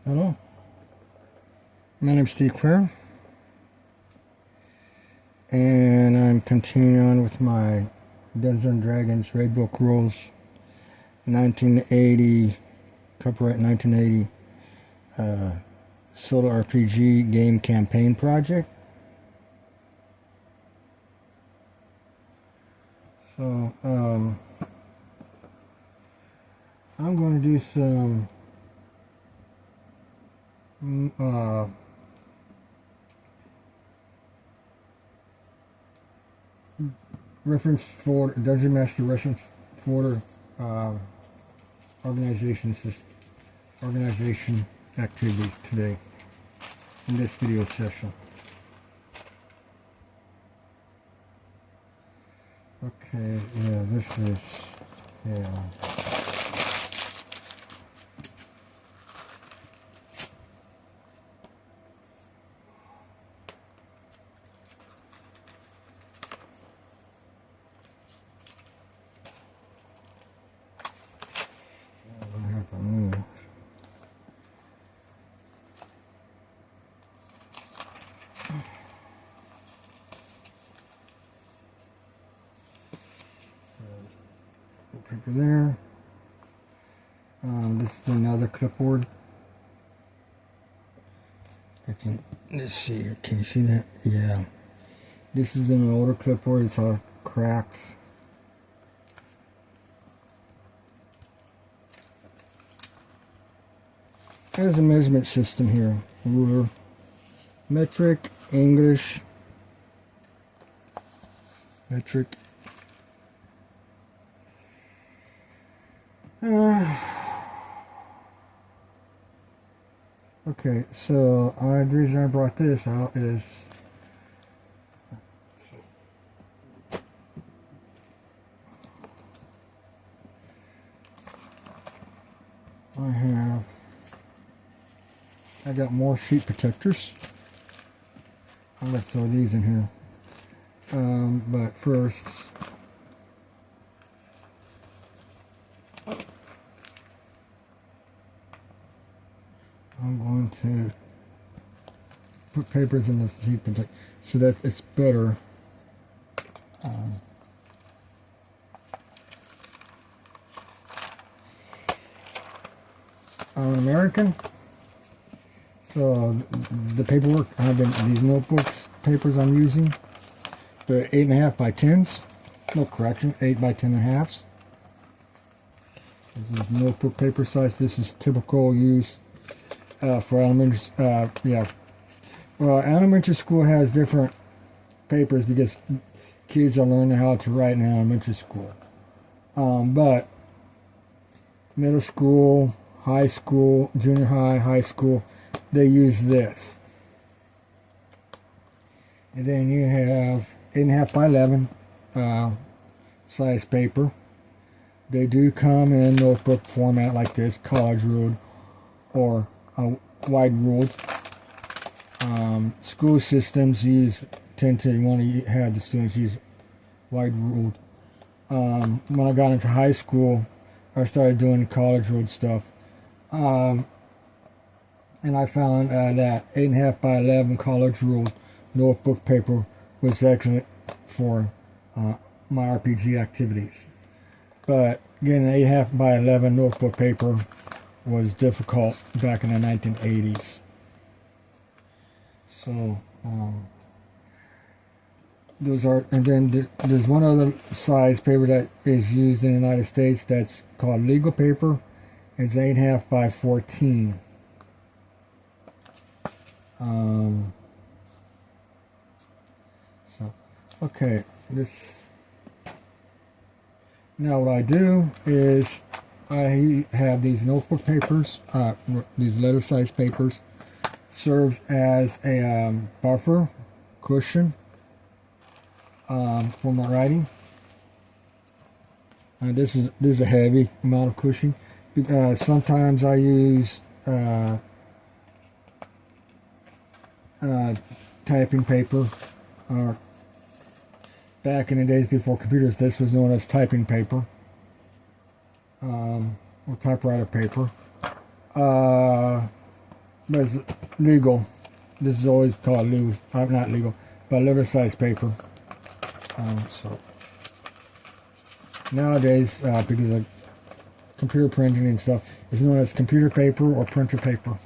Hello, my name's Steve Quare, and I'm continuing on with my Dungeons & Dragons Red Book Rules 1980, copyright 1980 Solo RPG game campaign project. So, I'm going to do some reference for Dungeon Master reference for organization activities today in this video session. Okay, yeah, this is, yeah. Paper there. This is another clipboard. Let's see here. Can you see that? Yeah. This is an older clipboard. It's all cracked. There's a measurement system here. Ruler, metric, English, metric. Okay, so the reason I brought this out is I got more sheet protectors. I'm gonna throw these in here. But first, I'm going to put papers in this sheet protector so that it's better. I'm an American, so the paperwork, these notebooks, papers I'm using, they're 8.5 by 10s. No correction, 8 by 10.5s. This is notebook paper size. This is typical use for elementary. Well, elementary school has different papers because kids are learning how to write in elementary school. But middle school, high school, junior high, high school, they use this. And then you have 8.5 by 11 size paper. They do come in notebook format like this, college ruled or wide ruled. School systems tend to want to have the students use wide ruled. When I got into high school, I started doing college ruled stuff. And I found that 8.5 by 11 college ruled notebook paper was excellent for my RPG activities. But getting an 8.5 by 11 notebook paper was difficult back in the 1980s. So those are, and then there's one other size paper that is used in the United States that's called legal paper. It's 8.5 by 14. So okay, now what I do is I have these notebook papers, these letter size papers, serves as a buffer cushion for my writing. This is a heavy amount of cushion. Sometimes I use typing paper. Back in the days before computers, this was known as typing paper, or typewriter paper. but it's legal. This is always called legal, not legal, but liver size paper. So nowadays, because of computer printing and stuff, it's known as computer paper or printer paper.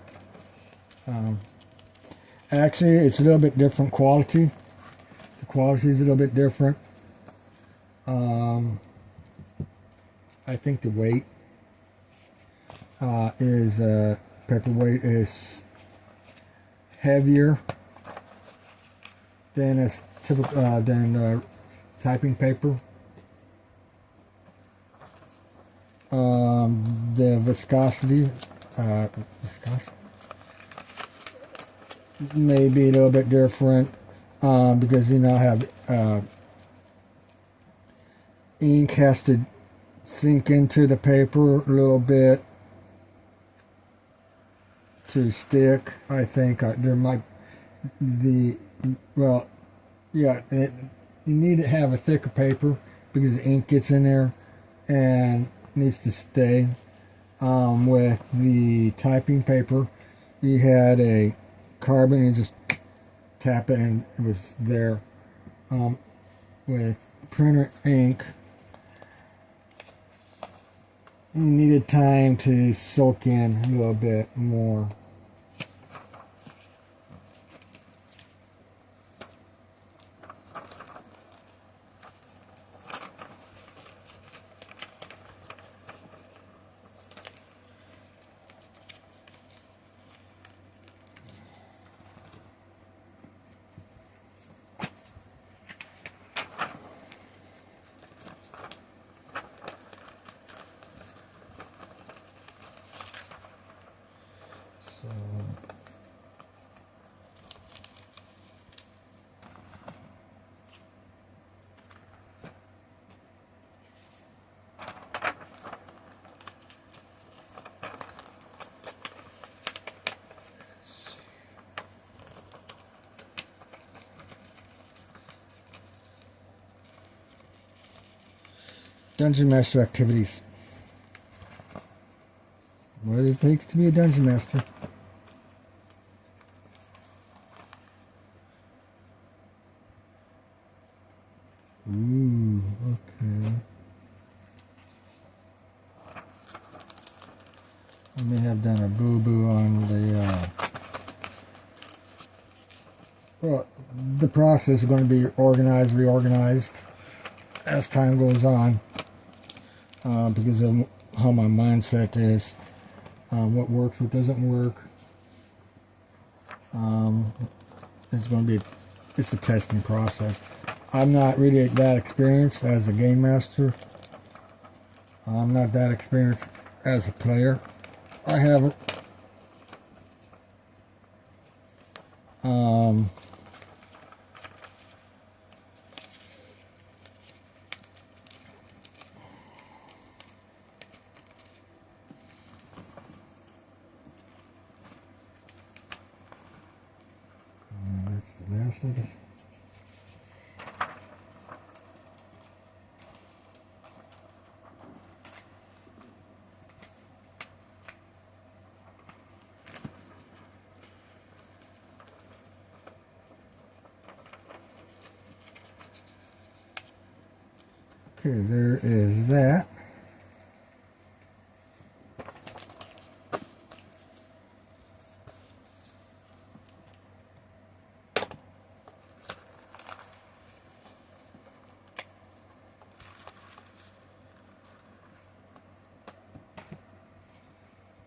Actually, it's a little bit different quality. The quality is a little bit different. I think the weight is paperweight is heavier than a typical typing paper. The viscosity may be a little bit different because you now have ink has to sink into the paper a little bit to stick. I think there might you need to have a thicker paper because the ink gets in there and needs to stay. With the typing paper, you had a carbon and just tap it and it was there. With printer ink, you needed time to soak in a little bit more. So Dungeon Master activities. What it takes to be a Dungeon Master. Ooh, okay. I may have done a boo-boo on the, well, the process is going to be reorganized as time goes on, because of how my mindset is, what works, what doesn't work. It's going to be, it's a testing process. I'm not really that experienced as a game master. I'm not that experienced as a player. I haven't. That's the last of it. Okay, there is that.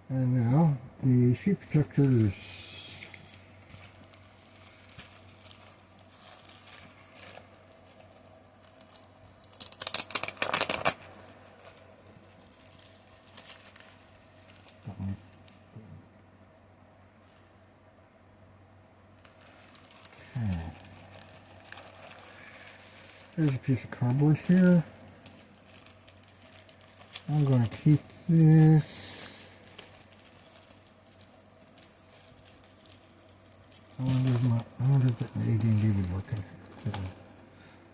And now the sheet protectors. Okay. There's a piece of cardboard here. I'm going to keep this. I wonder if the AD&D would work in.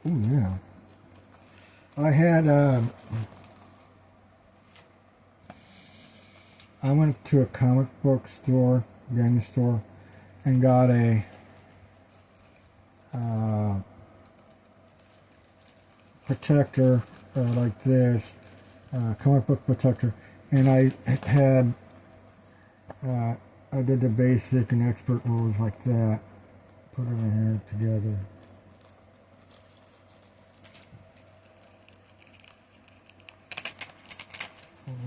Oh yeah. I had I went to a comic book store game store and got a protector like this, comic book protector, and I had I did the basic and expert rules like that, put them in here together.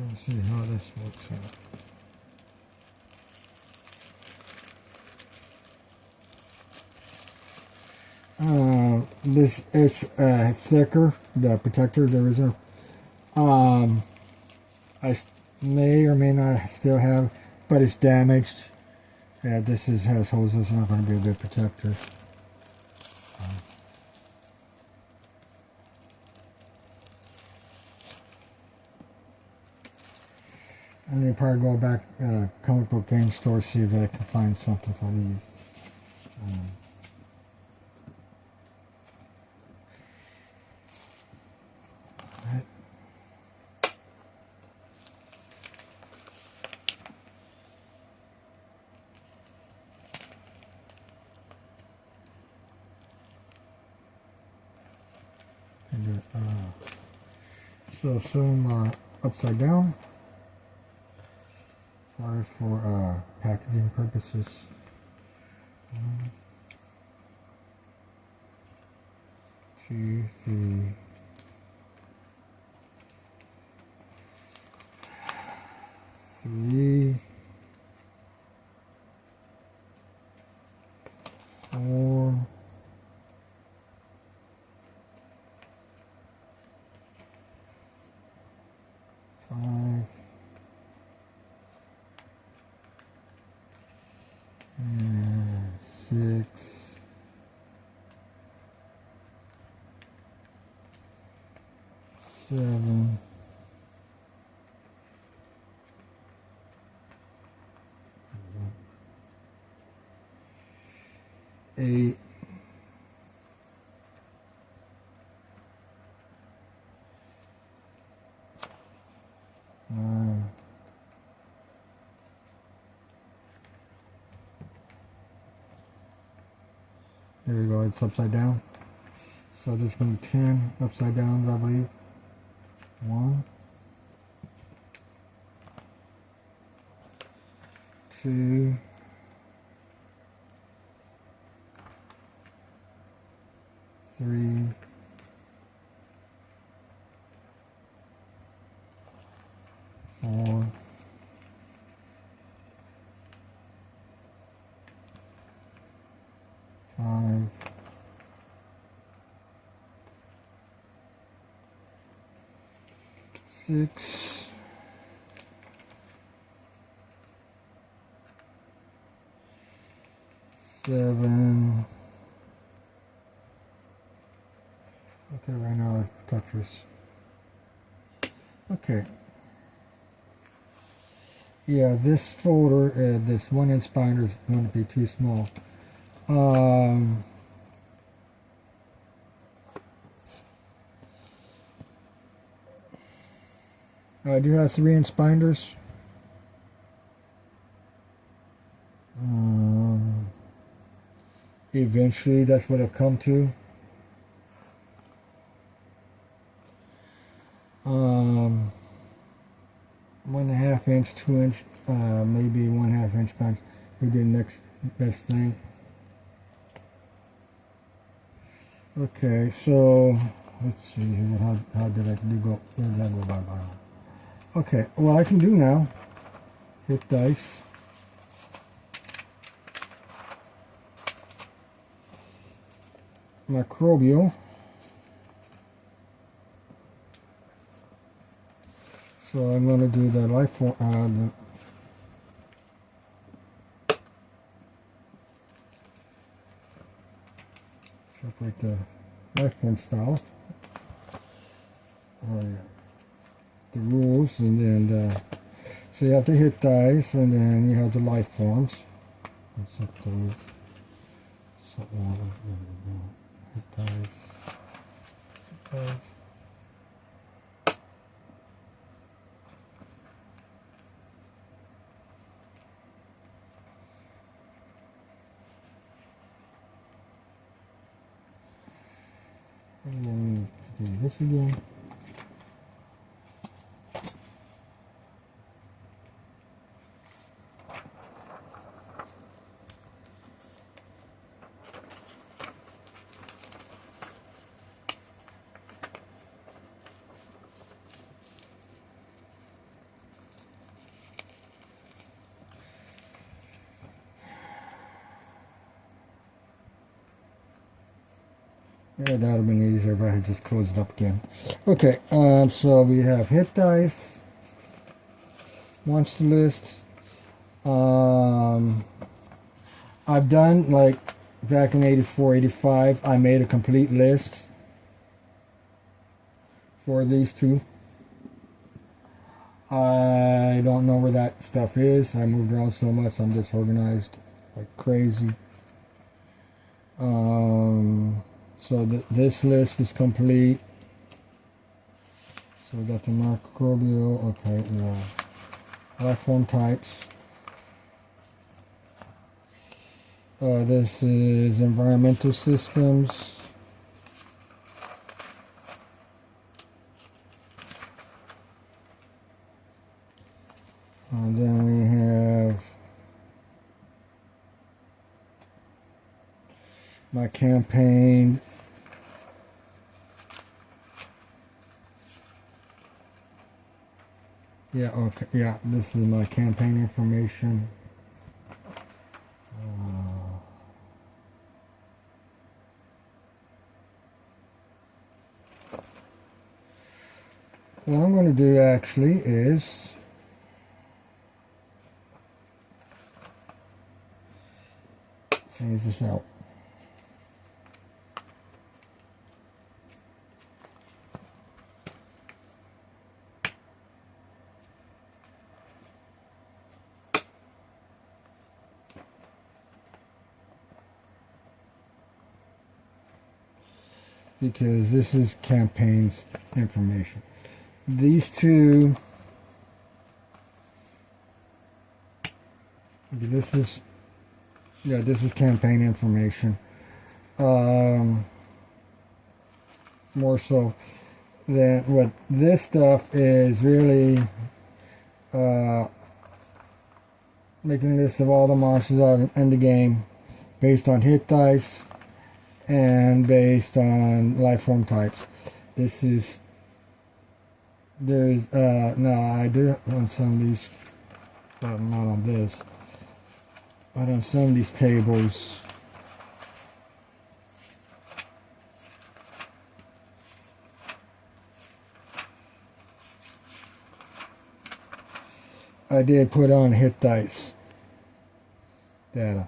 Let's see how this works out. This is thicker, the protector. There is a I may or may not still have, but it's damaged. This has holes. It's not going to be a good protector. And then probably go back comic book game store, see if I can find something for these. Right. So some are upside down. For packaging purposes. 1, 2, 3, 3, 4, 5, and 6, 7, 8, 9, 10. There we go, it's upside down. So there's going to be 10 upside downs, I believe. 1, 2, 3, 4, 5, 6, 7. Okay, right now it's protectors. Okay. Yeah, this folder, this 1-inch binder is going to be too small. I do have 3-inch binders. Eventually, that's what it'll come to. 1.5 inch, 2 inch, maybe 1/2 inch binders would be the next best thing. Okay, so let's see here. How did I go? Where did I go by? Okay, what I can do now, hit dice. Microbial. So I'm going to do the life form, separate the life form style. The rules, and then so you have to hit dice, and then you have the life forms. Let's set those. So hit dice. Hit dice. And then do this again. Yeah, that would have been easier if I had just closed it up again. Okay, so we have hit dice, monster list. I've done, like, back in 84, 85, I made a complete list for these two. I don't know where that stuff is. I moved around so much, I'm disorganized like crazy. So this list is complete. So we got the microbial, okay, yeah. Life form types. This is environmental systems. And then we have my campaign. Yeah, okay, yeah, this is my campaign information. What I'm going to do actually is change this out. Because this is campaigns information. These two, this is, yeah, this is campaign information. More so than what this stuff is really making a list of all the monsters out in the game based on hit dice and based on life form types. This is, there's no, I do on some of these, but not on this, but on some of these tables I did put on hit dice data.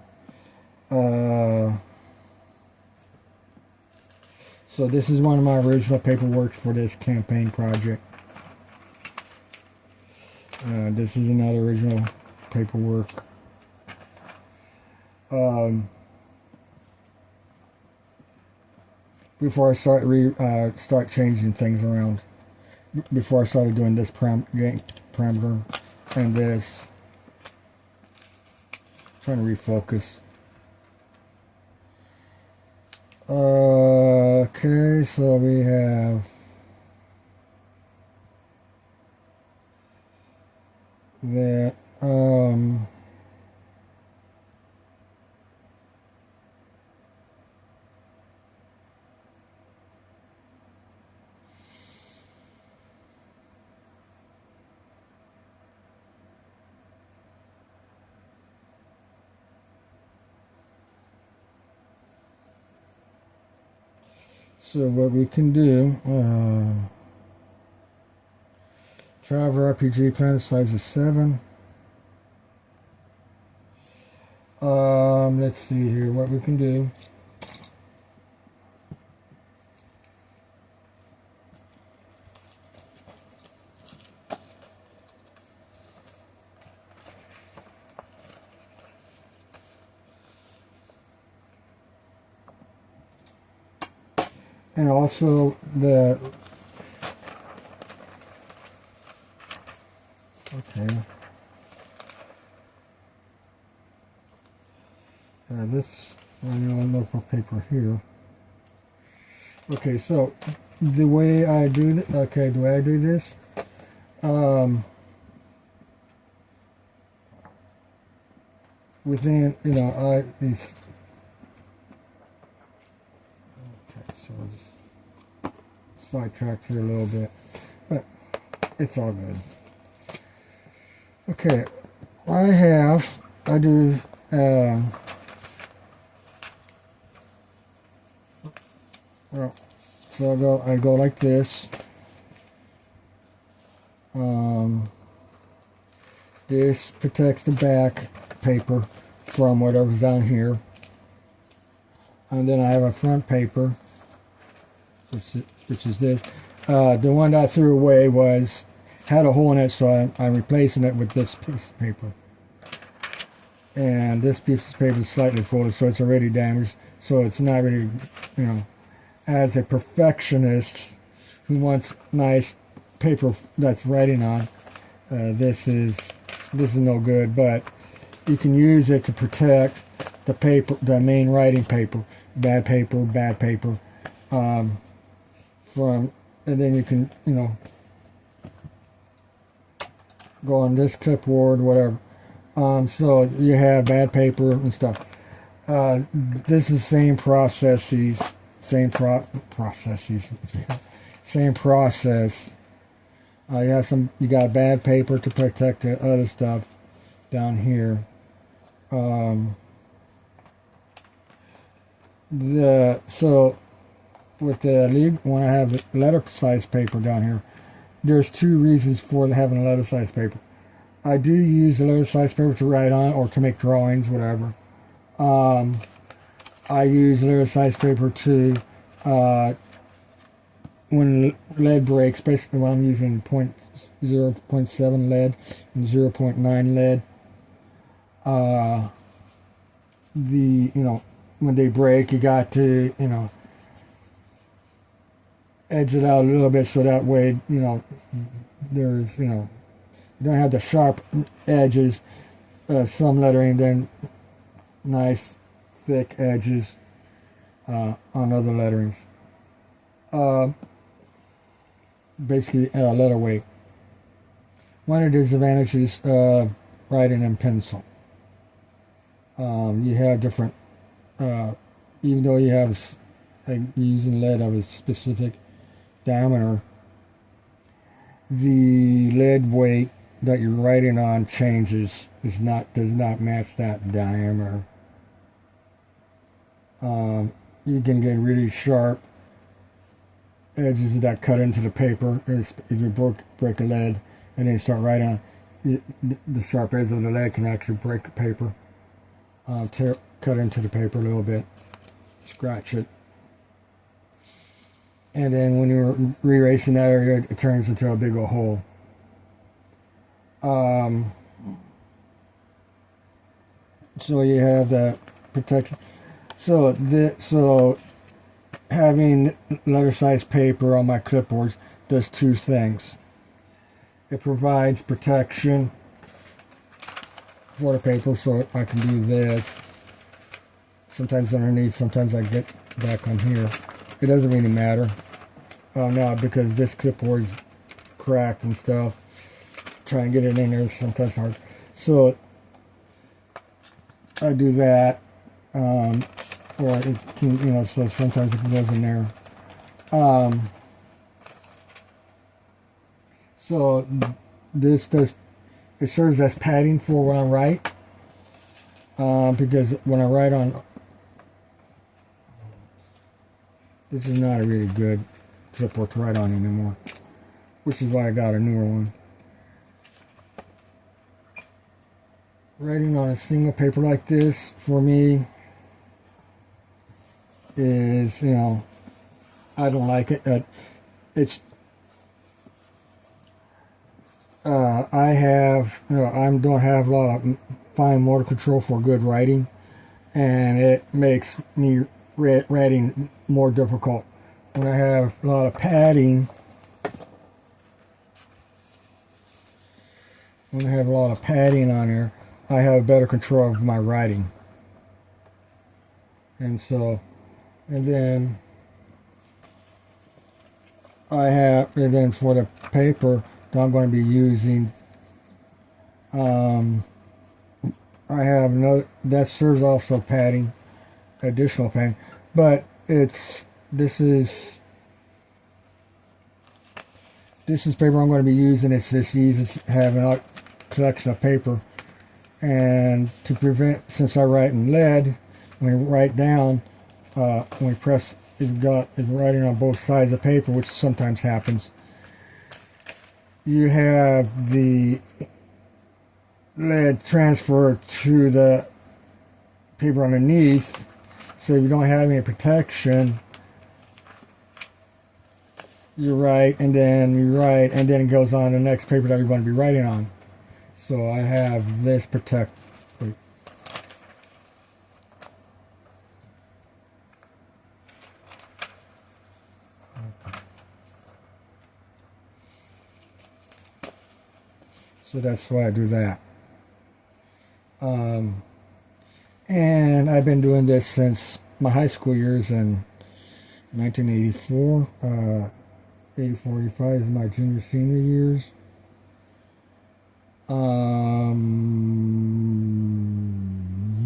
So this is one of my original paperwork for this campaign project. This is another original paperwork. Before I start changing things around, before I started doing this parameter and this, trying to refocus. Okay, so we have that. So what we can do, Traveler RPG planet size is 7. Let's see here what we can do. And also the, okay, this manual notebook paper here. Okay, so the way I do this, within, these, okay, so I'll just sidetrack here a little bit, but it's all good. Okay, I do, well, so I go like this. This protects the back paper from whatever's down here. And then I have a front paper, which is this. The one that I threw away had a hole in it, so I'm replacing it with this piece of paper. And this piece of paper is slightly folded, so it's already damaged. So it's not really, as a perfectionist who wants nice paper that's writing on, this is no good. But you can use it to protect the paper, the main writing paper, bad paper, from, and then you can, go on this clipboard, whatever. So you have bad paper and stuff. This is same processes, same process. You got bad paper to protect the other stuff down here. So with when I have letter size paper down here, there's two reasons for having a letter size paper. I do use the letter size paper to write on or to make drawings, whatever. I use letter size paper to when lead breaks, especially when I'm using 0.7 lead and 0.9 lead. When they break, you got to, edge it out a little bit so that way, there's, you don't have the sharp edges of some lettering, then nice thick edges on other letterings. Basically, letter weight. One of the disadvantages of writing in pencil. You have different, even though you have using lead of a specific diameter, the lead weight that you're writing on changes, does not match that diameter. You can get really sharp edges that cut into the paper if you break a lead and then you start writing on the sharp edge of the lead can actually break the paper, cut into the paper a little bit, scratch it. And then when you're re-erasing that area, it turns into a big old hole. So you have that protection. So having letter size paper on my clipboards does two things. It provides protection for the paper, so I can do this. Sometimes underneath, sometimes I get back on here. It doesn't really matter. Now, because this clipboard's cracked and stuff, try and get it in there is sometimes hard. So I do that, or it can, so sometimes it goes in there. So it serves as padding for when I write, because when I write on, this is not a really good clipboard to write on anymore, which is why I got a newer one. Writing on a single paper like this for me is, I don't like it. I don't have a lot of fine motor control for good writing, and it makes me writing more difficult. When I have a lot of padding, on there, I have better control of my writing. And then I have, and then for the paper that I'm going to be using, um, I have another that serves also padding, additional padding, but it's this is paper I'm going to be using. It's just easy to have a collection of paper, and to prevent, since I write in lead, when we write down, when we press, it's writing on both sides of paper, which sometimes happens. You have the lead transfer to the paper underneath, so if you don't have any protection, you write, and then it goes on to the next paper that you're going to be writing on. So I have this protect. Wait. So that's why I do that. And I've been doing this since my high school years in 1984. 84, 85 is my junior, senior years.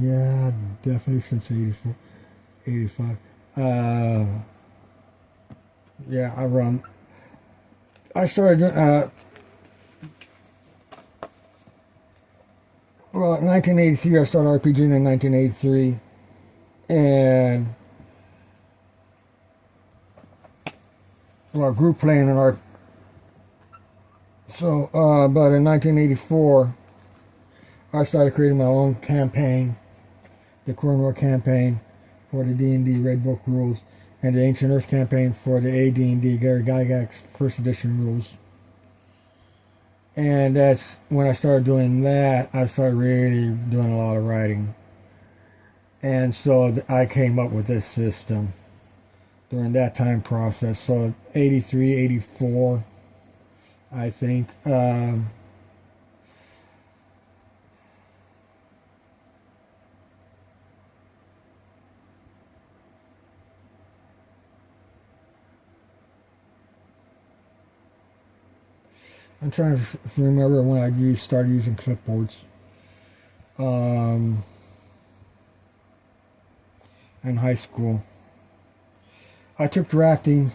Yeah, definitely since 84, 85. Yeah, I started, well, in 1983, I started RPGing in 1983, and, well, group playing in art. So, but in 1984, I started creating my own campaign, the Cornwall campaign for the D&D Red Book rules, and the Ancient Earth campaign for the AD&D Gary Gygax's first edition rules. And that's when I started doing that, I started really doing a lot of writing. And so I came up with this system during that time process. So 83, 84, I think. I'm trying to remember when I started using clipboards. In high school. I took drafting.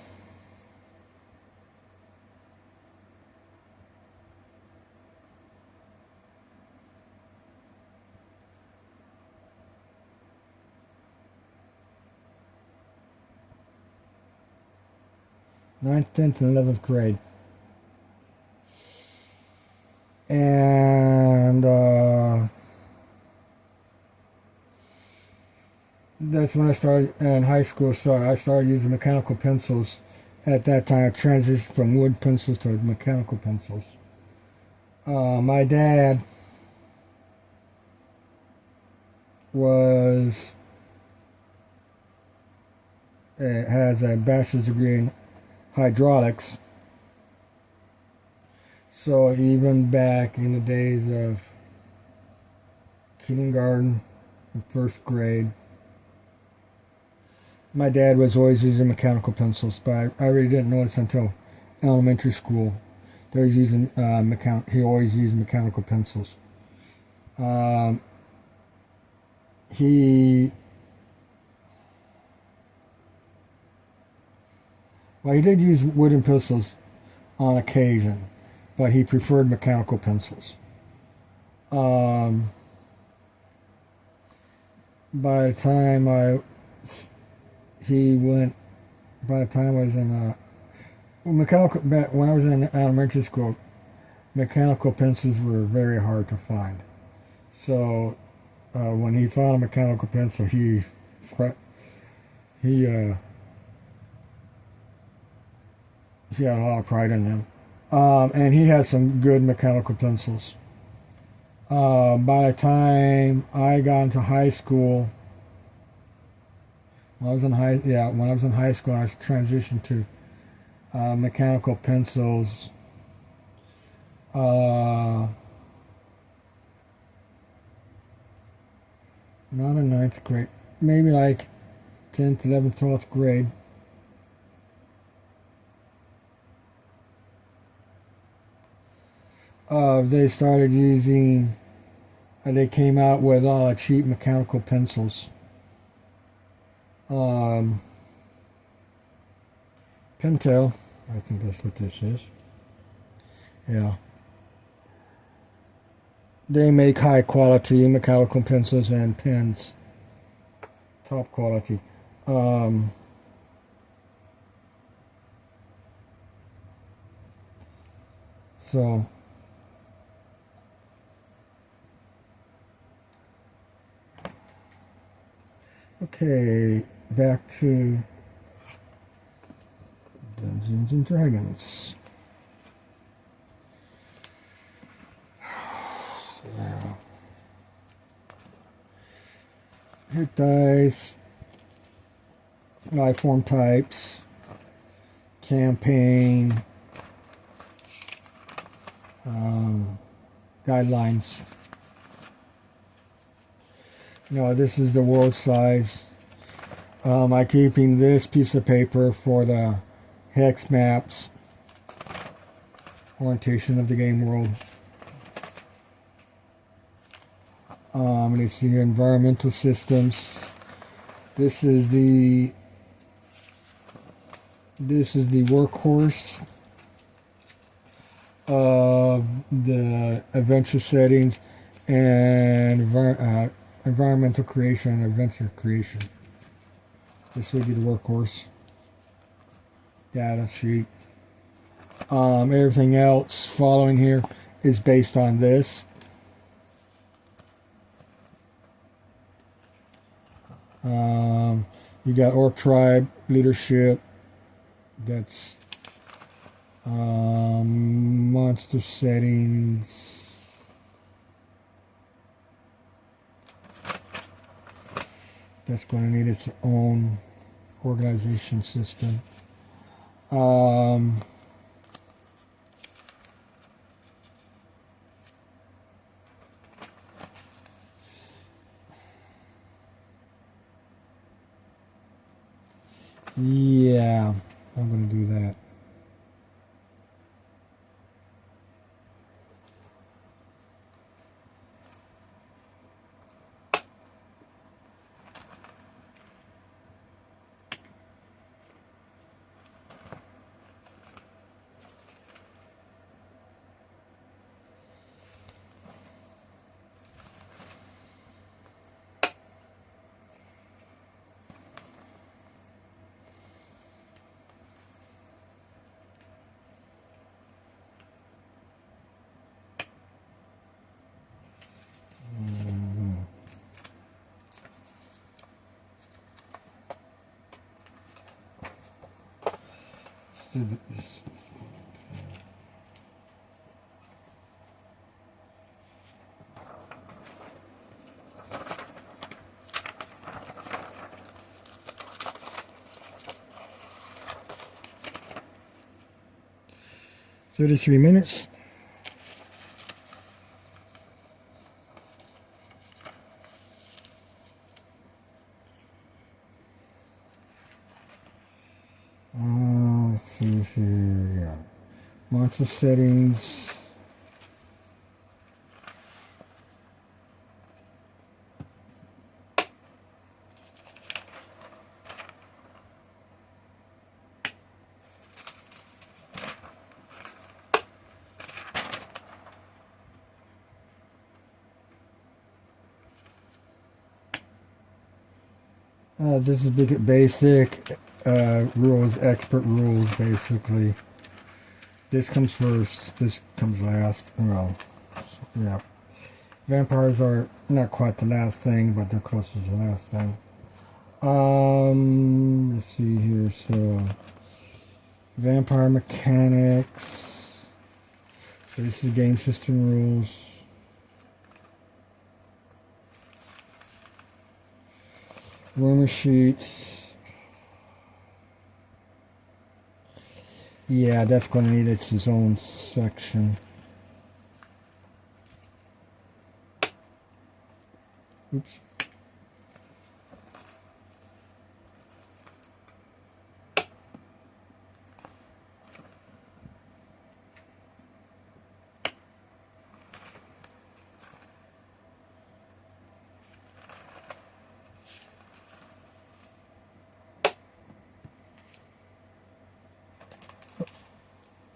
Ninth, 10th, and 11th grade. And that's when I started in high school. So I started using mechanical pencils. At that time, I transitioned from wood pencils to mechanical pencils. My dad has a bachelor's degree in hydraulics. So even back in the days of kindergarten and first grade, my dad was always using mechanical pencils, but I really didn't notice until elementary school that he was using he always used mechanical pencils. He did use wooden pencils on occasion, but he preferred mechanical pencils. By the time I was in when I was in elementary school, mechanical pencils were very hard to find. So when he found a mechanical pencil, he had a lot of pride in them. And he had some good mechanical pencils. By the time I got into high school, when I was in high school, I transitioned to mechanical pencils. Not in ninth grade, maybe like 10th, 11th, 12th grade. they started using, they came out with cheap mechanical pencils. Pentel, I think that's what this is. Yeah. They make high quality mechanical pencils and pens. Top quality. So okay, back to Dungeons and Dragons. Yeah. Hit dice, life form types, campaign, guidelines. No, this is the world size. I'm keeping this piece of paper for the hex maps, orientation of the game world. Let's see here, environmental systems. This is the workhorse of the adventure settings and environmental creation and adventure creation. This would be the workhorse data sheet. Everything else following here is based on this. You got Orc Tribe leadership. That's monster settings. That's going to need its own organization system. Yeah, I'm going to do that. "33 minutes. Let's see here. Yeah. Monster settings. This is basic rules, expert rules, basically. This comes first, this comes last. Well, yeah. Vampires are not quite the last thing, but they're close to the last thing. Let's see here. So, vampire mechanics. So this is game system rules. Rumor sheets. Yeah, that's going to need its own section. Oops.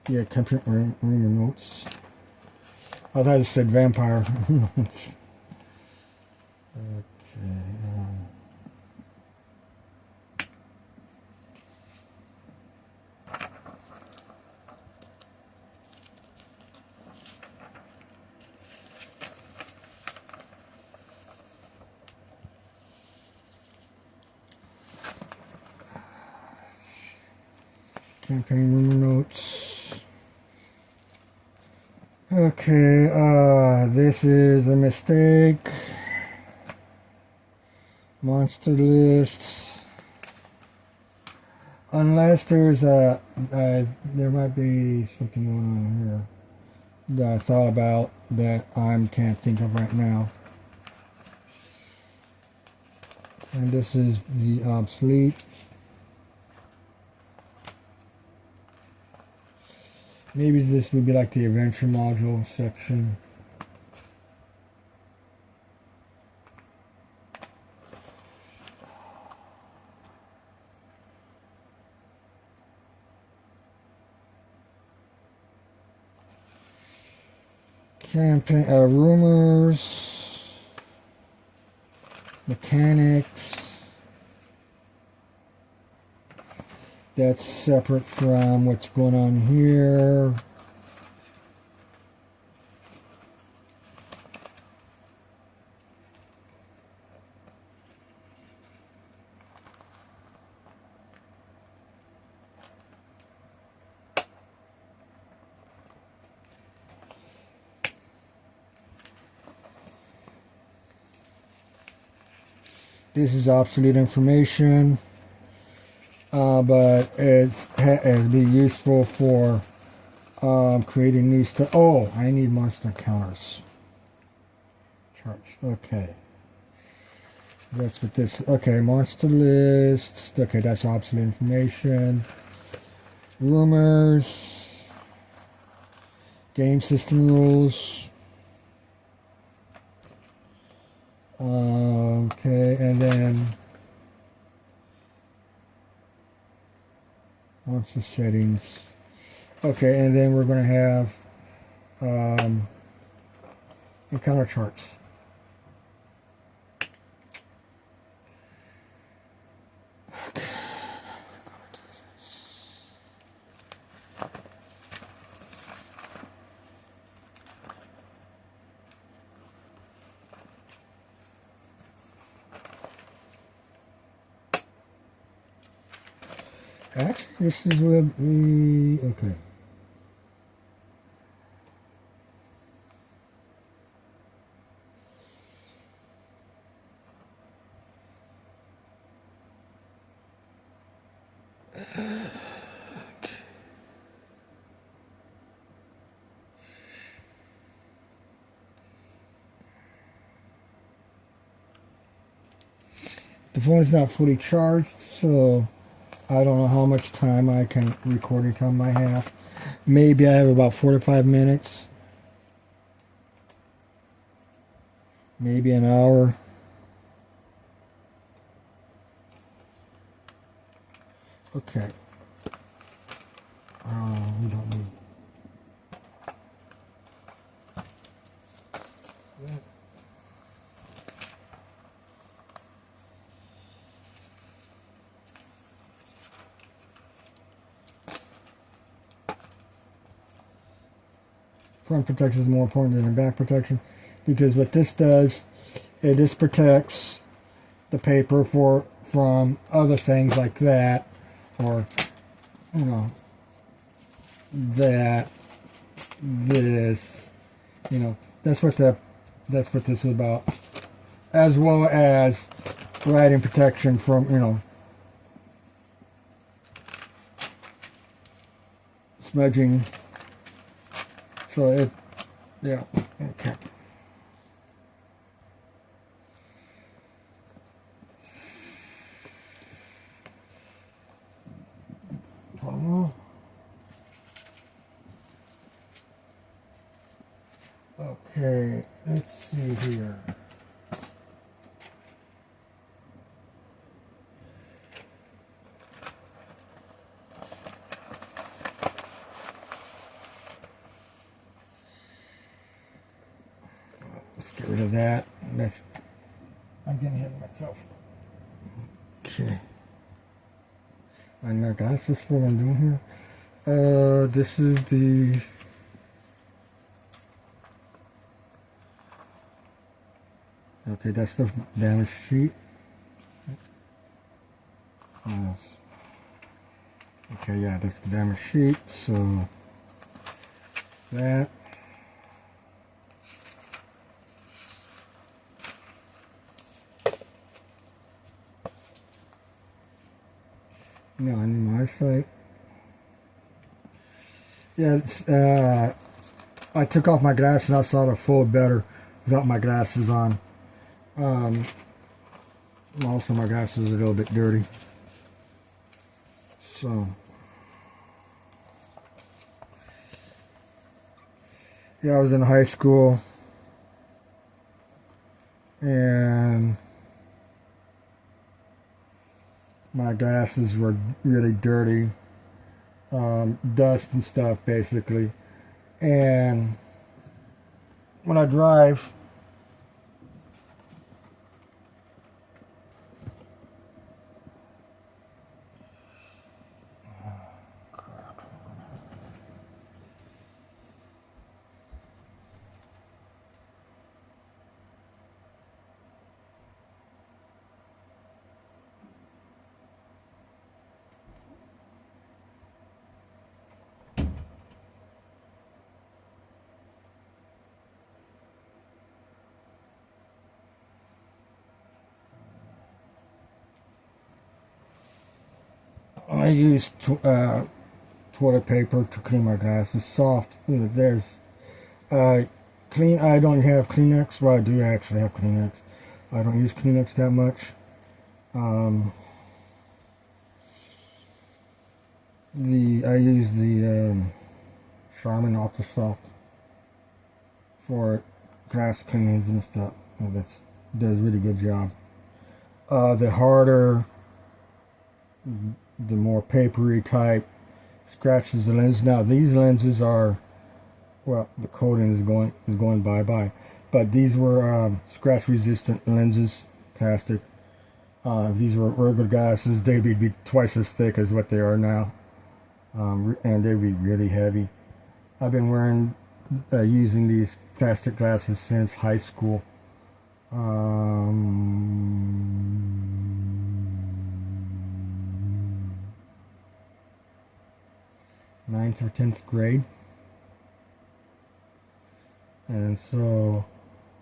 Yeah, campaign rumor notes. I thought it said vampire notes. Okay. Campaign rumor notes. Okay, this is a mistake. Monster list. Unless there's there might be something going on here that I thought about that I can't think of right now. And this is the obsolete. Maybe this would be like the adventure module section. Campaign rumors, mechanics. That's separate from what's going on here. This is obsolete information, but it's be useful for creating new stuff. Oh, I need monster counters. Charts. Okay. That's what this. Okay, monster list. Okay, that's obsolete information. Rumors. Game system rules. Okay, and then monster settings. Okay, and then we're going to have encounter charts. Actually, this is where we, okay. The phone's not fully charged, so I don't know how much time I can recording time I have. Maybe I have about 45 minutes. Maybe an hour. Okay. We don't need that. Front protection is more important than back protection, because what this does, this protects the paper from other things like that, or you know, this, that's what this is about, as well as writing protection from smudging. So yeah, okay. Okay, let's see here. rid of that. I'm getting ahead of myself. Okay. I know glasses for what I'm doing here. This is the okay, that's the damage sheet. Okay, yeah, that's the damage sheet. So that. No, I need my eyesight. Yeah, I took off my glasses and I saw the fold better without my glasses on. Also, my glasses are a little bit dirty. So, yeah, I was in high school and my glasses were really dirty, dust and stuff basically. And when I drive, I use toilet paper to clean my glasses. Soft. There's clean. I don't have Kleenex. Well, I do actually have Kleenex. I don't use Kleenex that much. I use the Charmin Ultra Soft for glass cleanings and stuff. That does a really good job. The harder, the more papery type scratches the lens. Now these lenses are, well, the coating is going bye-bye, but these were scratch resistant lenses, plastic. If these were regular glasses, they'd be twice as thick as what they are now, and they'd be really heavy. I've been using these plastic glasses since high school. 9th or 10th grade, and so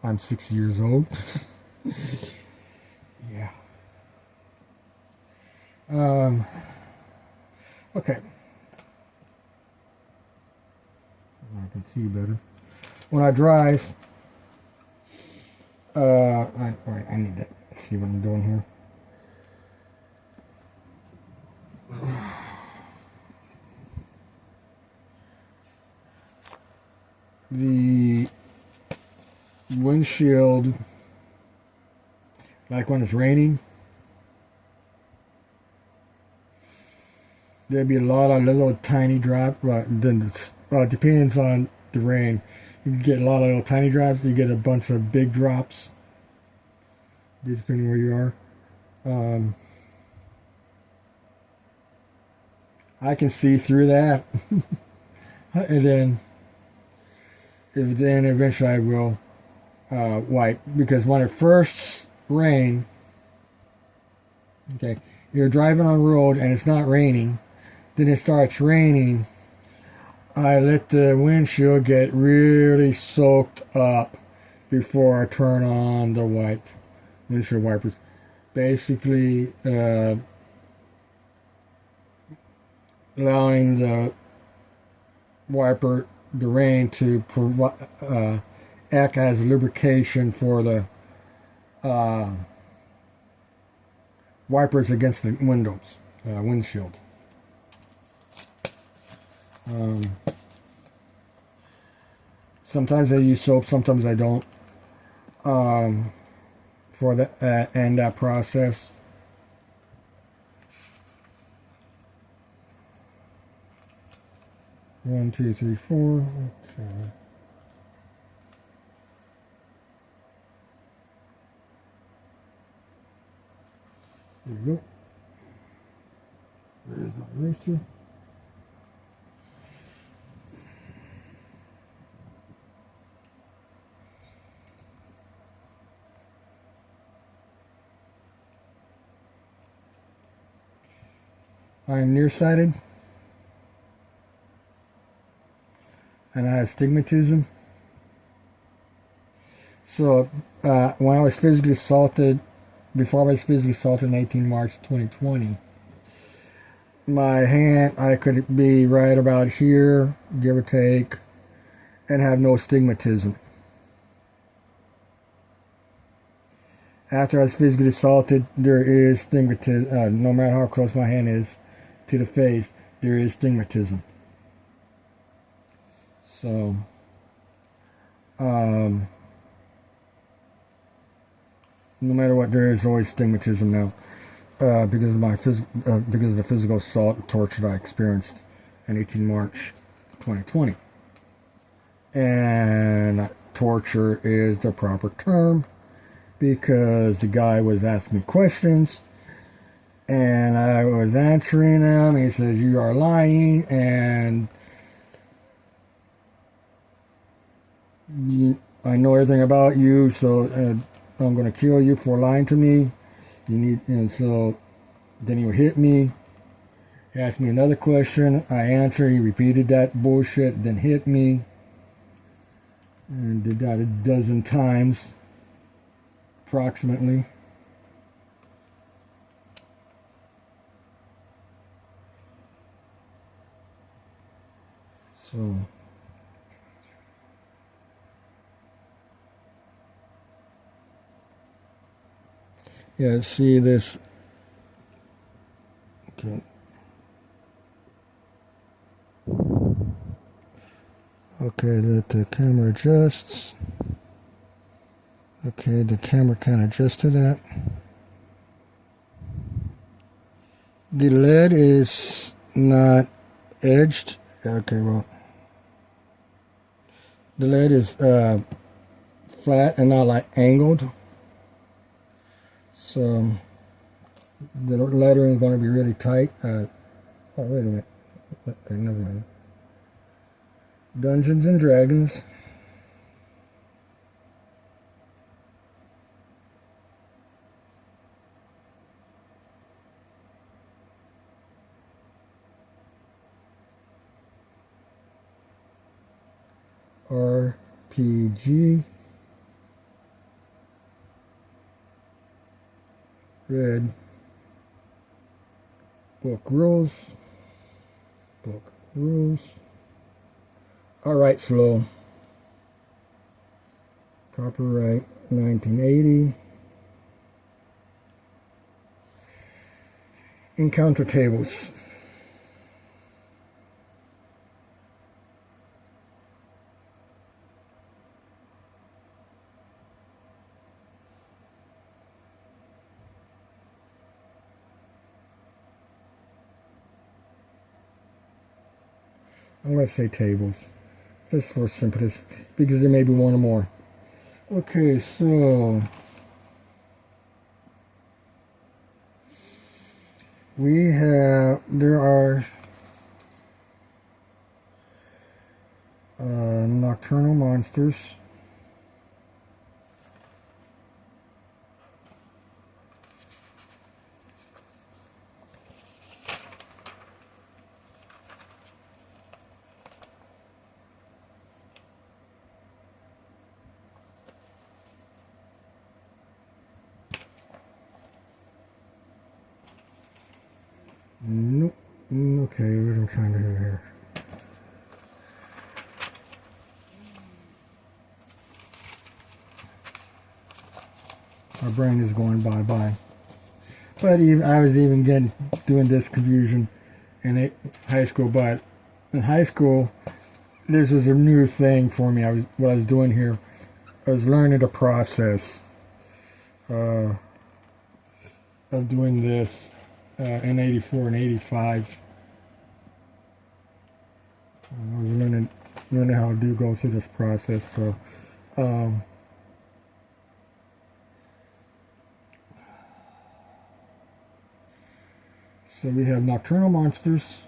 I'm 6 years old. Yeah. Okay. I can see better when I drive. I need to see what I'm doing here. The windshield, like when it's raining, there'd be a lot of little tiny drops. Then it depends on the rain. You can get a lot of little tiny drops. You get a bunch of big drops, depending where you are. I can see through that, and then eventually I will wipe, because when it first rains, okay, you're driving on the road and it's not raining, then it starts raining. I let the windshield get really soaked up before I turn on the windshield wipers. Basically, allowing the rain to act as lubrication for the wipers against the windshield. Sometimes I use soap, sometimes I don't, for that process. One, two, three, four. Okay. There we go. There's my eraser. I am nearsighted, and I have stigmatism. So when I was physically assaulted, before I was physically assaulted on 18 March 2020, my hand, I could be right about here, give or take, and have no stigmatism. After I was physically assaulted, there is stigmatism. No matter how close my hand is to the face, there is stigmatism. So, no matter what, there is always stigmatism now because of because of the physical assault and torture that I experienced on 18 March 2020. And torture is the proper term because the guy was asking me questions and I was answering them. He says, "You are lying, and I know everything about you, so I'm going to kill you for lying to me. And so then he would hit me. He asked me another question. I answered. He repeated that bullshit, then hit me. And did that a dozen times, approximately. So, yeah, see this. Okay. Okay, let the camera adjusts. Okay, the camera can adjust to that. The lead is not edged. Okay, well, the lead is flat and not like angled. So the lettering is going to be really tight. Oh, wait a minute. Okay, never mind. Dungeons and Dragons. RPG. Red. Book rules. Book rules. Alright, slow. Copyright 1980. Encounter tables. I'm going to say tables, just for simplicity, because there may be one or more. Okay, so there are nocturnal monsters. Nope. Okay, what I'm trying to do here. My brain is going bye-bye. But I was even doing this confusion in high school. But in high school, this was a new thing for me. What I was doing here, I was learning the process of doing this in 84 and 85. I was learning how to go through this process. So, So we have nocturnal monsters.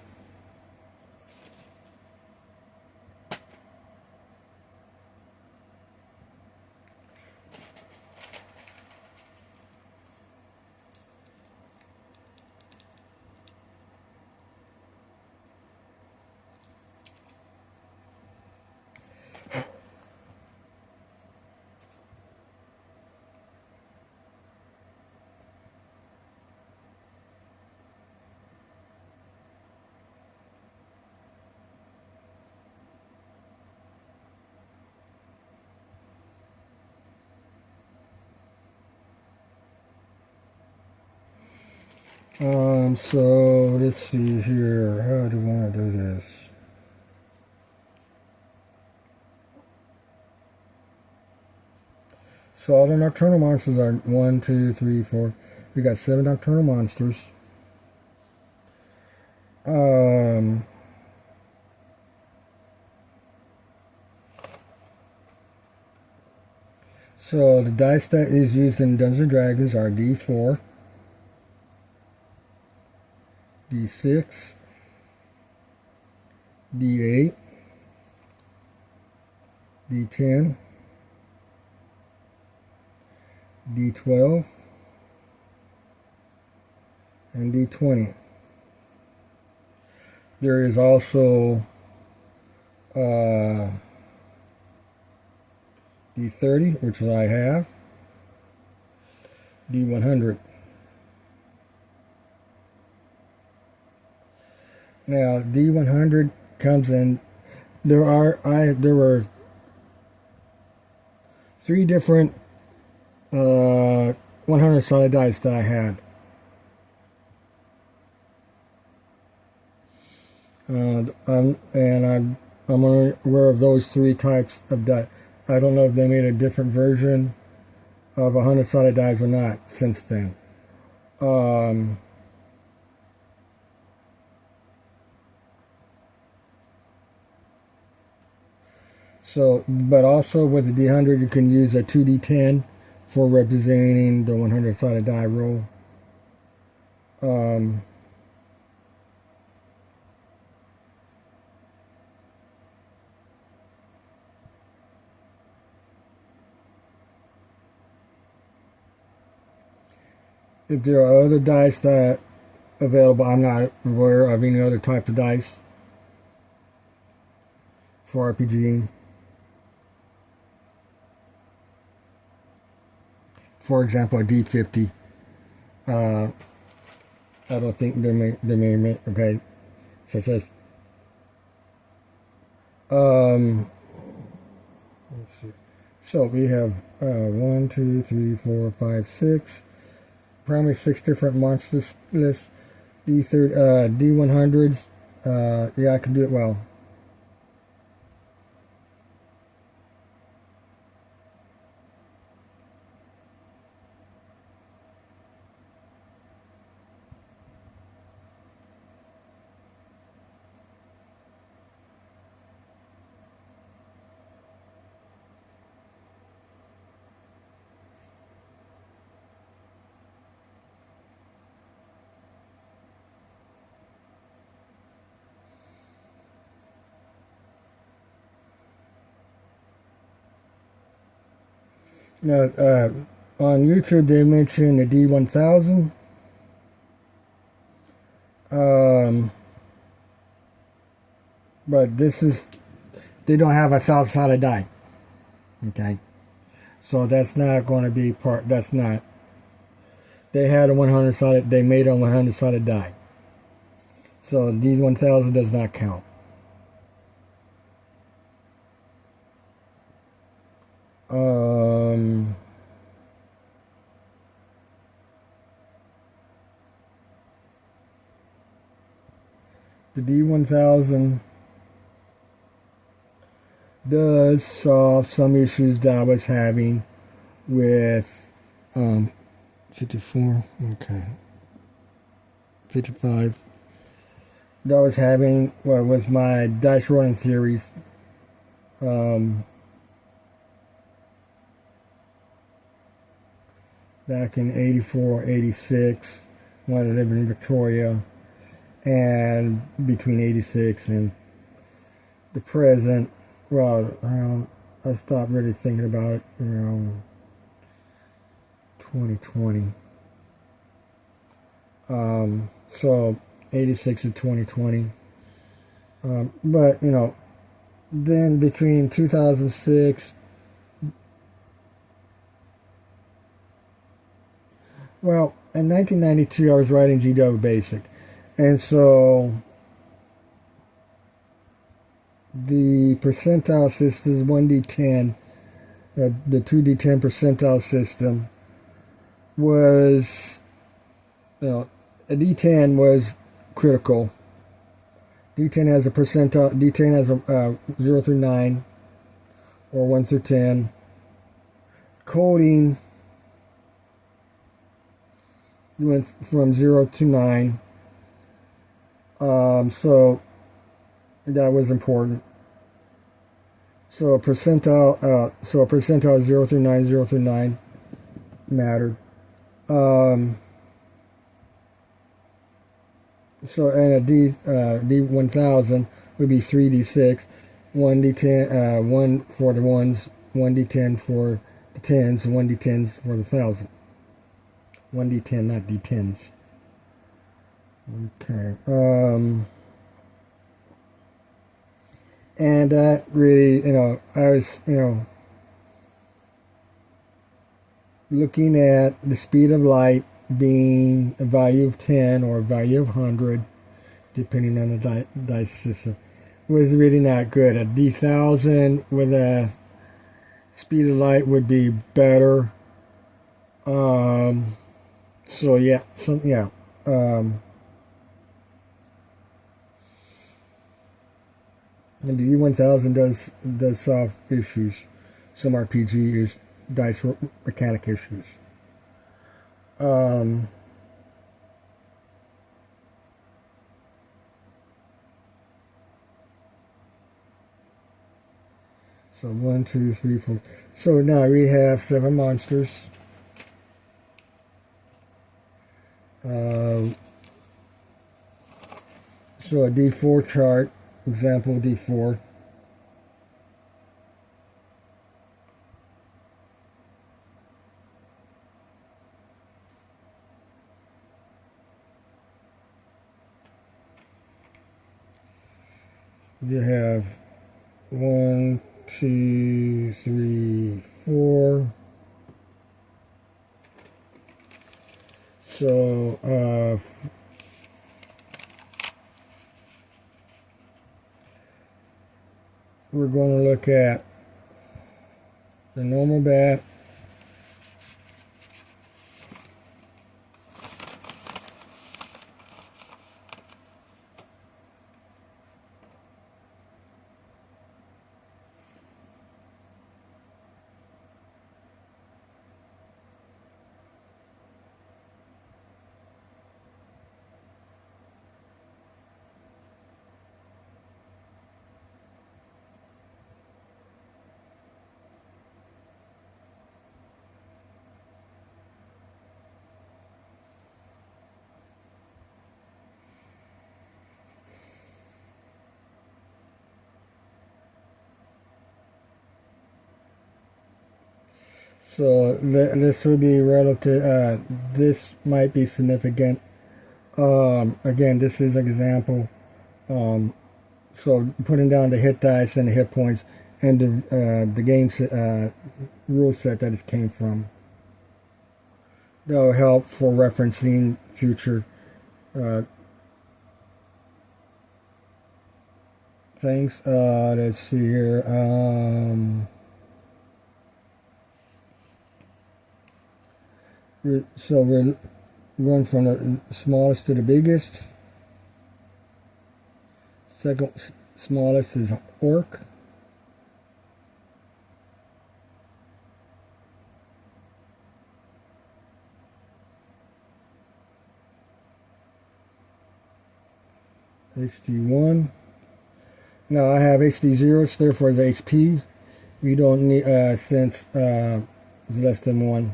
So let's see here. How do I want to do this? So all the nocturnal monsters are 1, 2, 3, 4. We got 7 nocturnal monsters. So the dice that is used in Dungeons & Dragons are D4, D6, D8, D10, D12, and D20. There is also D30, which I have, D100. Now D100 comes in. There were 3 different 100 sided dice that I had. And I'm aware of those 3 types of die. I don't know if they made a different version of 100 sided dice or not since then. So, but also with the D100, you can use a 2D10 for representing the 100 sided die roll. If there are other dice that are available, I'm not aware of any other type of dice for RPGing. For example, a D50. I don't think they may okay. Such as let's see. So we have 1, 2, 3, 4, 5, 6. Probably 6 different monsters lists. D100s. Yeah, I can do it well. Now, on YouTube, they mentioned the D1000. But they don't have a south-sided die. Okay. So that's not going to be that's not. They had a 100-sided, they made a 100-sided die. So D1000 does not count. The D1000 does solve some issues that I was having with 54, okay, 55. That I was having with my dice rolling theories. Back in 84, 86, when I lived in Victoria. and between 86 and the present, well, around, I stopped really thinking about it around 2020. So 86 to 2020. But, you know, then between 2006, well, in 1992, I was writing GW Basic. And so the percentile system, 1d10, the 2d10 percentile system was, you know, a d10 was critical. D10 has a percentile, D10 has a 0 through 9, or 1 through 10. Coding went from 0 to 9. So that was important. So a percentile, 0 through 9, 0 through 9 mattered. So and a D1000 would be 3d6, 1d10, 1 for the ones, 1d10 for the tens, and 1d10s for the 1000. 1d10, not d10s. Okay. And that really, you know, I was, you know, looking at the speed of light being a value of 10 or a value of 100, depending on the dice system, was really not good. A D1000 with a speed of light would be better. So yeah, and the D1000 does solve issues, some RPG dice mechanic issues. So 1, 2, 3, 4. So now we have 7 monsters. So a D4 chart, example D4. You have 1, 2, 3, 4. So we're going to look at the normal bat, so this would be relative, this might be significant. Again, this is an example. So putting down the hit dice and the hit points and the game rule set that it came from. That'll help for referencing future things. Let's see here. So we're going from the smallest to the biggest. Second smallest is orc. HD1. Now I have HD0, so therefore it's HP. We don't need, since it's less than 1.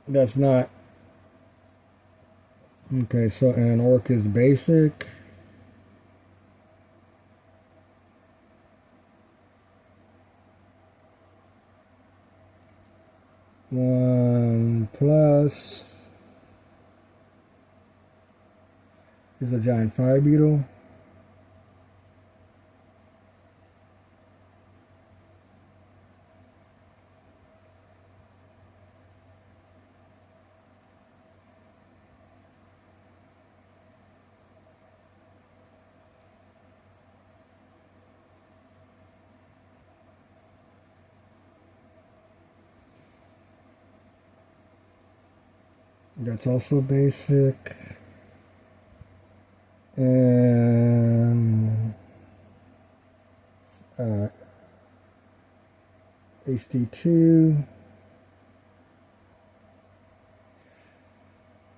That's not Okay, so an orc is basic. One plus is a giant fire beetle. That's also basic. And HD2,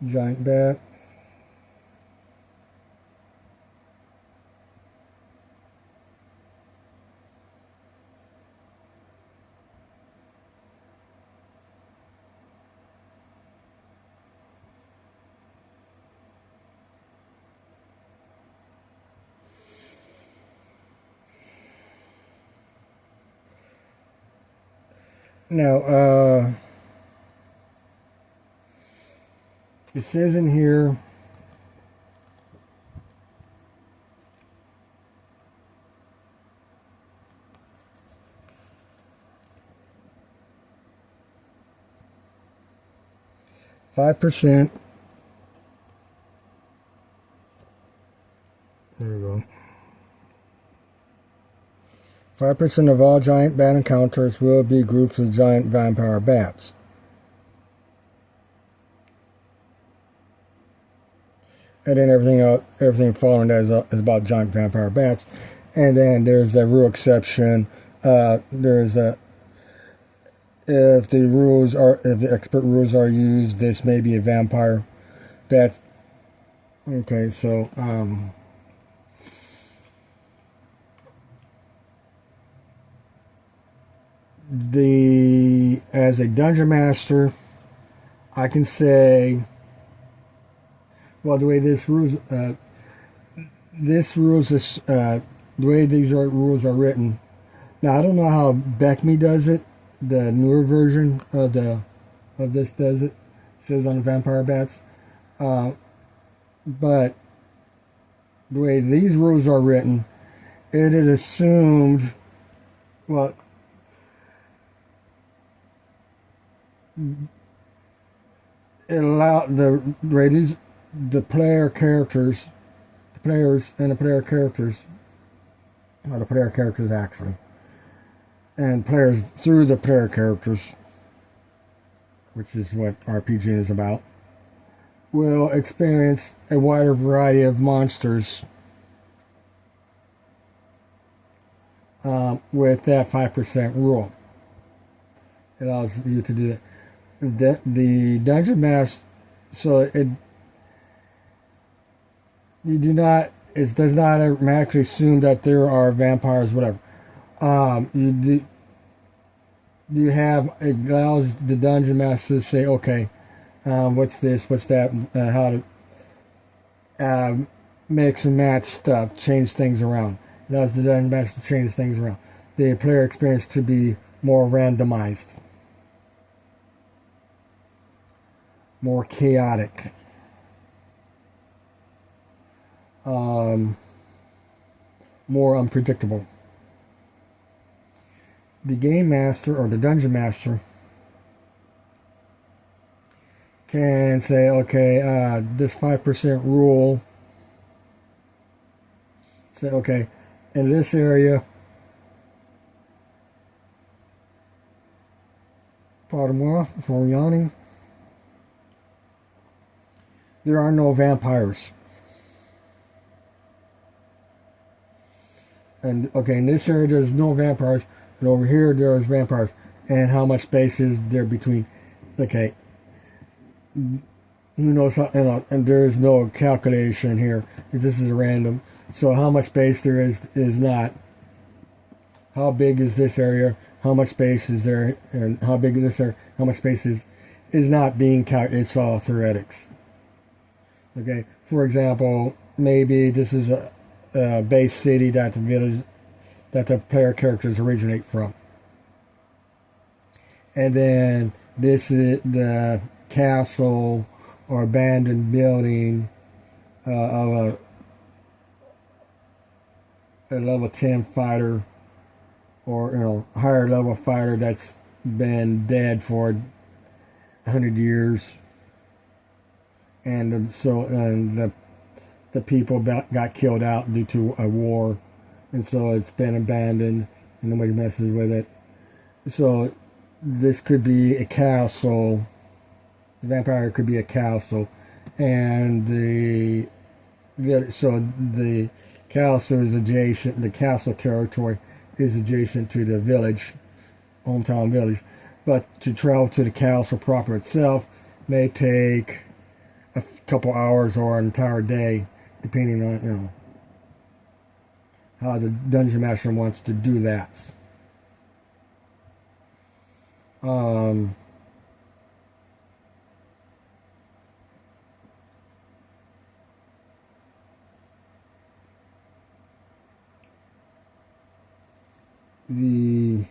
giant bat. Now, it says in here, %. There we go. 5% of all giant bat encounters will be groups of giant vampire bats. And then everything following that is about giant vampire bats. And then there's a rule exception. If the expert rules are used, this may be a vampire bat. Okay, so as a dungeon master, I can say, well, the way the way these rules are written. Now, I don't know how Beckme does it. The newer version of this does it. It says on the vampire bats, but the way these rules are written, it is assumed. Well, it allowed the player characters, the players and the player characters, or the player characters actually, and players through the player characters, which is what RPG is about, will experience a wider variety of monsters with that 5% rule. It allows you to do that. The dungeon master, so it does not automatically assume that there are vampires, whatever. It allows the dungeon master to say, okay, what's this, what's that, how to mix and match stuff, change things around. It allows the dungeon master to change things around. The player experience to be more randomized, more chaotic, more unpredictable. The game master or the dungeon master can say, okay, this 5% rule, say, okay, in this area, pardon moi for yawning, there are no vampires. And okay, in this area there's no vampires, but over here there's vampires. And how much space is there between? Okay, who knows? And there is no calculation here. This is random. So how much space there is not. How big is this area? How much space is there? And how big is this area? How much space is not being calculated? It's all theoretics. Okay, for example, maybe this is a base city that the village that the player characters originate from, and then this is the castle or abandoned building of a level 10 fighter, or higher level fighter that's been dead for 100 years, and the people got killed out due to a war, and so it's been abandoned and nobody messes with it. So this could be a castle. The vampire could be a castle, and the castle is adjacent. The castle territory is adjacent to the village, hometown village. But to travel to the castle proper itself may take a couple hours or an entire day, depending on how the dungeon master wants to do that. The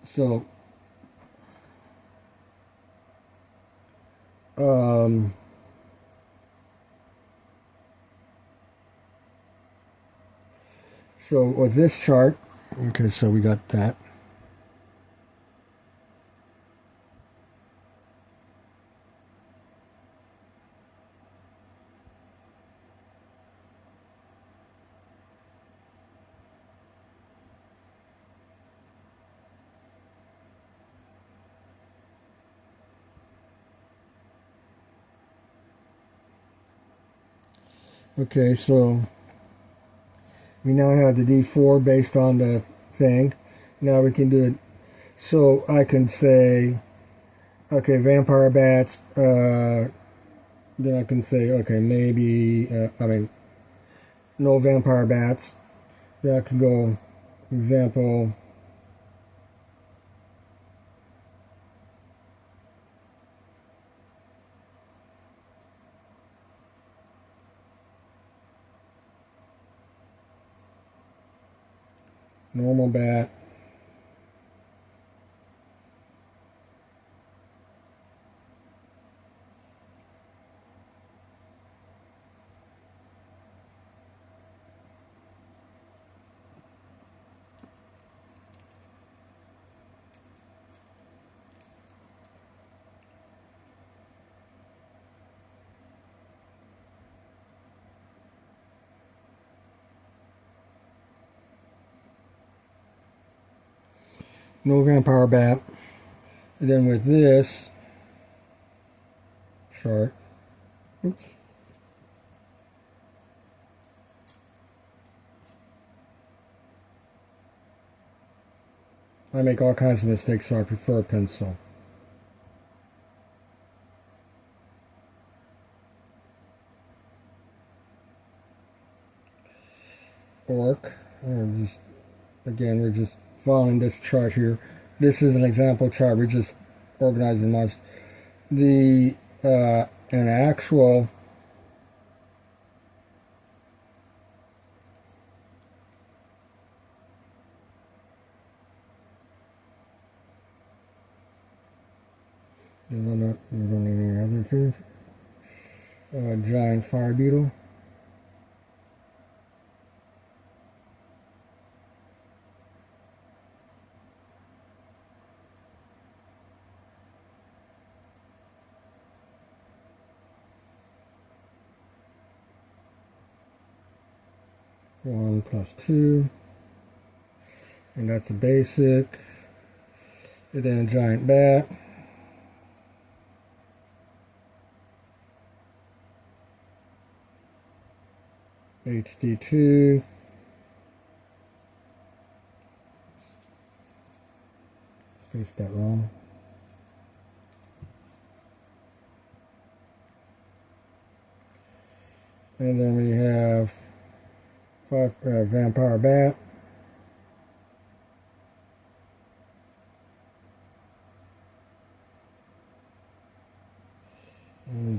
so so with this chart, okay, so we got that. Okay, so we now have the D4 based on the thing. Now we can do it. So I can say, okay, vampire bats. Then I can say, okay, maybe, no vampire bats. Then I can go, example, normal bat. No vampire bat. And then with this chart, oops. I make all kinds of mistakes, so I prefer a pencil. Orc. We're just following this chart here. This is an example chart. We're just organizing monsters. An actual we don't need any other things. Giant fire beetle. One plus two, and that's a basic. And then a giant bat. HD2. Spaced that wrong. And then we have vampire bat.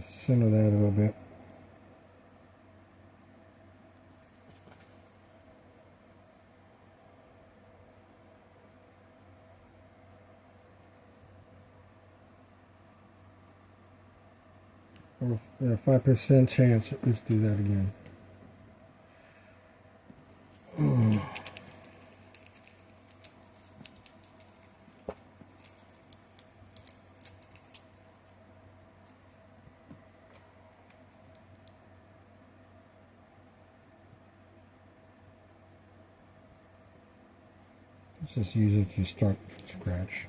Center that a little bit. Or 5% chance. Let's do that again. Let's just use it to start from scratch.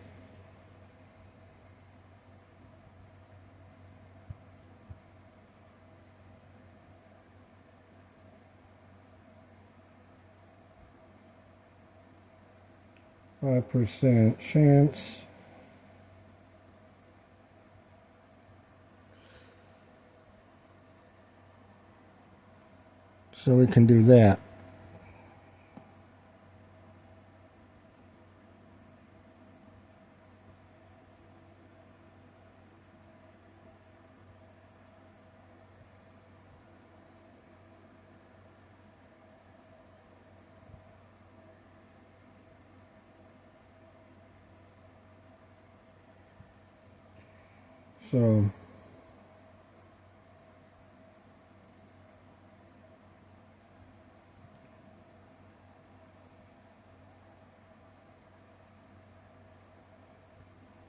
%, chance. So we can do that. So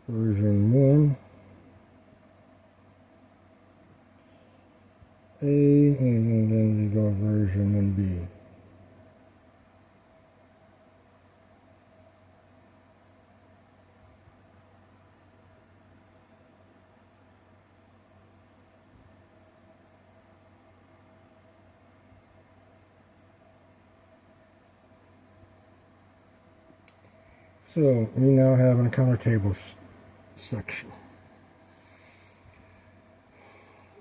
version 1 A, and then we go version 1B. So we now have an encounter tables section.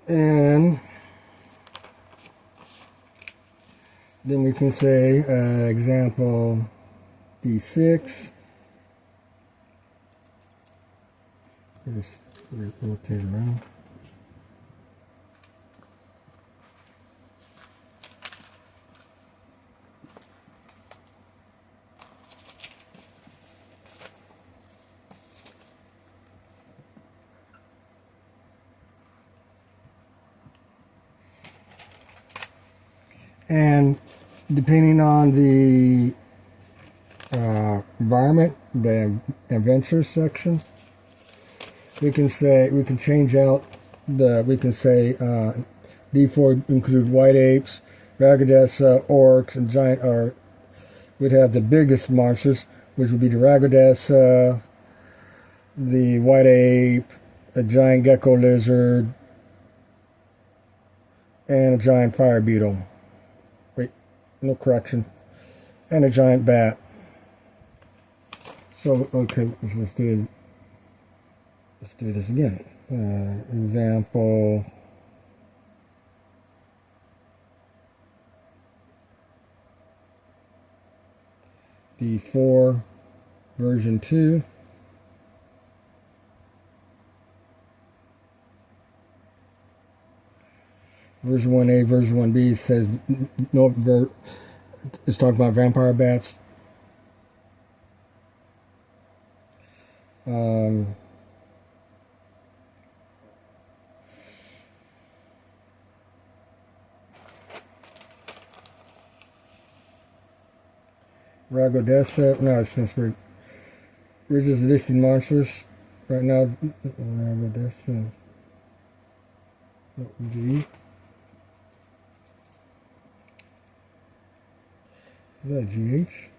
And then we can say example D6. Just rotate around. And depending on the environment, the adventure section, we can change out we can say D4 include white apes, Ragadessa, orcs, and giant, we'd have the biggest monsters, which would be the Ragadessa, the white ape, a giant gecko lizard, and a giant fire beetle. Wait, no correction. And a giant bat. So, okay, let's do this again. Example D4 version 2. Version 1A, version 1B says no. It's talking about vampire bats. Ragadessa. No, since we're just listing monsters right now. Ragadessa. G. Is that GH?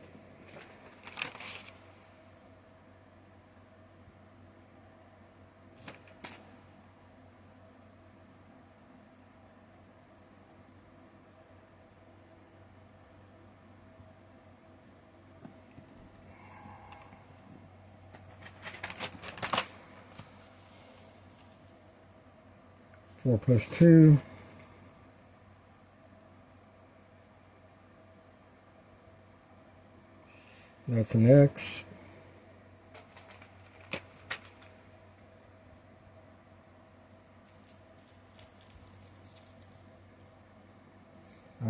Four plus 2. That's an X.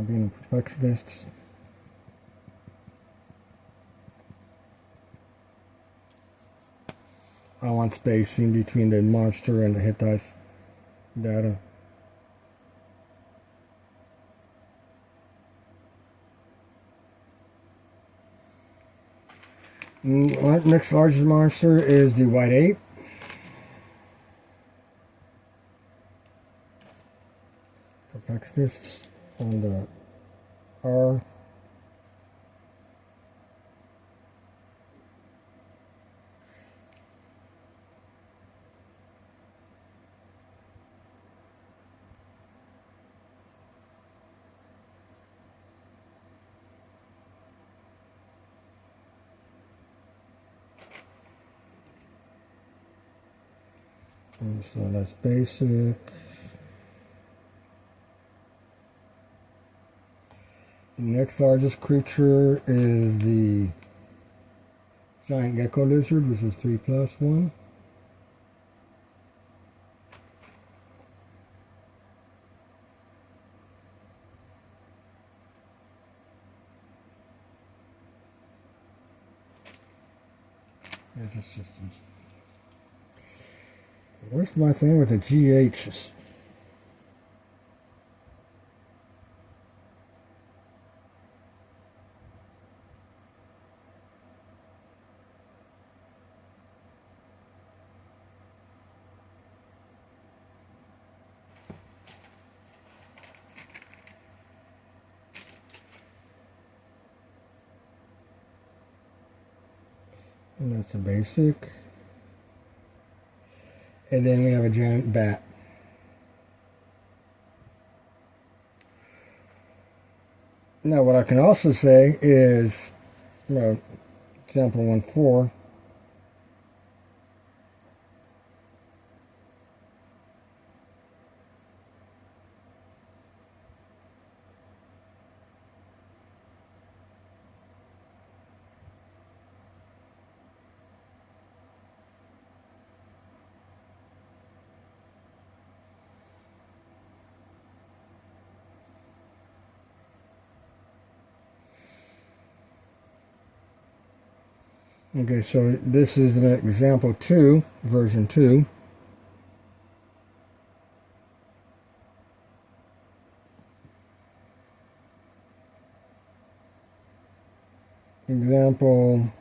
being a perfectionist. I want spacing between the monster and the hit dice data. Next largest monster is the white ape. Perfectionists on the R. And so that's basic. The next largest creature is the giant gecko lizard, which is 3+1. Where's my thing with the GHs? And that's a basic. And then we have a giant bat. Now what I can also say is, example 1.4, okay, so this is an example 2, version 2. Example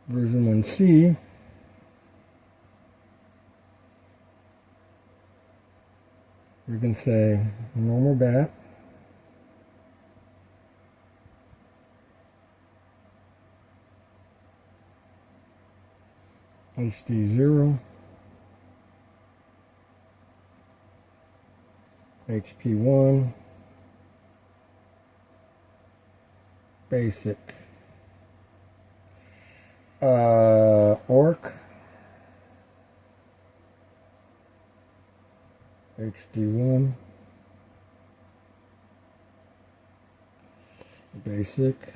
version 1C. You can say normal bat, HD0, HP1, basic, orc, HD1, basic,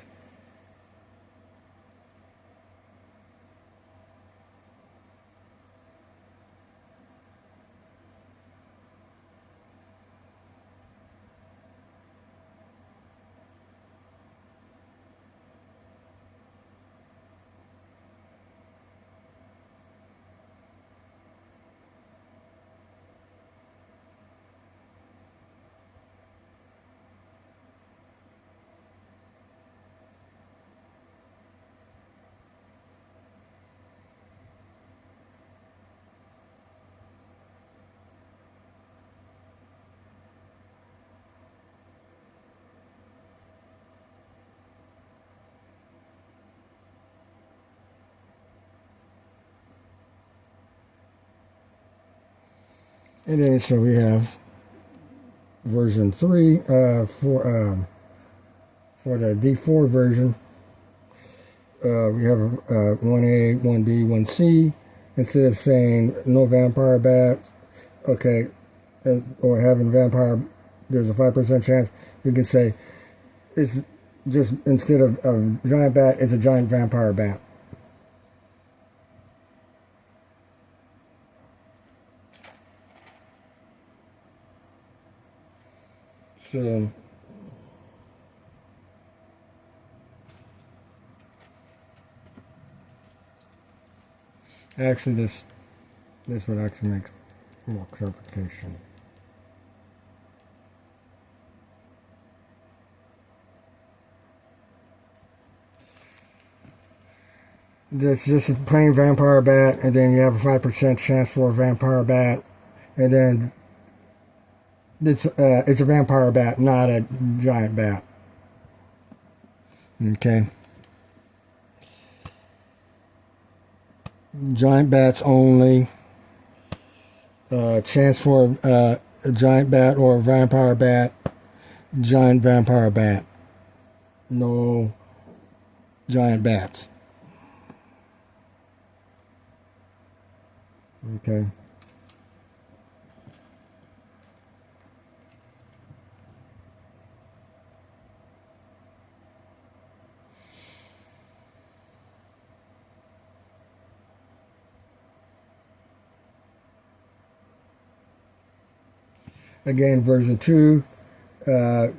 and then so we have version 3 for the D4 version. We have 1A, 1B, 1C, instead of saying no vampire bats, okay, or having vampire, there's a 5% chance, you can say it's just, instead of a giant bat, it's a giant vampire bat. So actually this would actually make more clarification. That's just a plain vampire bat, and then you have a 5% chance for a vampire bat, and then it's a vampire bat, not a giant bat. Okay. Giant bats only. Chance for a giant bat or a vampire bat. Giant vampire bat. No giant bats. Okay. Again, version 2, 2A,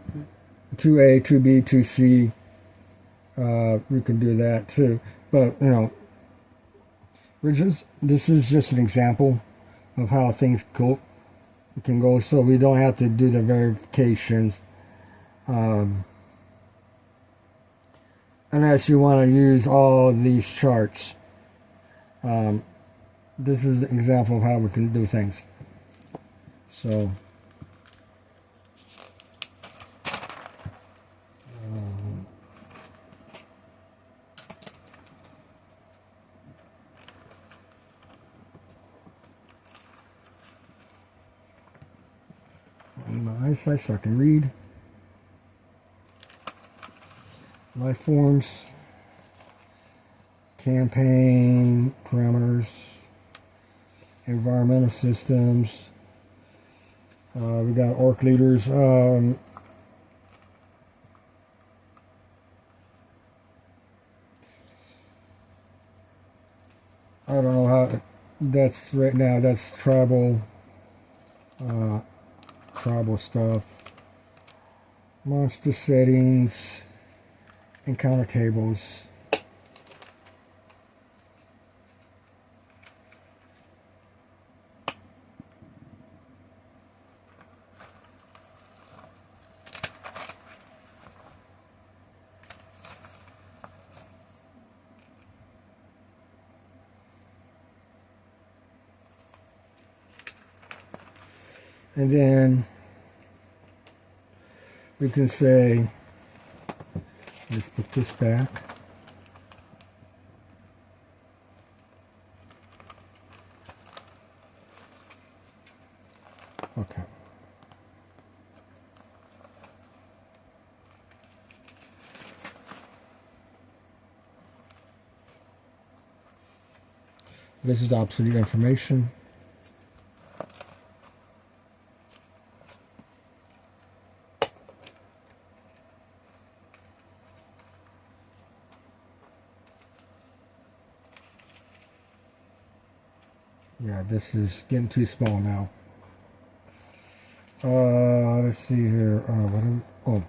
2B, 2C, we can do that too. But, you know, this is just an example of how things can go, so we don't have to do the verifications. Unless you want to use all of these charts. This is an example of how we can do things. So, my eyesight so I can read. Life forms, campaign parameters, environmental systems. We got orc leaders. I don't know how that's right now. That's tribal stuff. Monster settings, encounter tables. And then we can say, let's put this back. Okay. This is obsolete information. Yeah, this is getting too small now. Let's see here. Oh.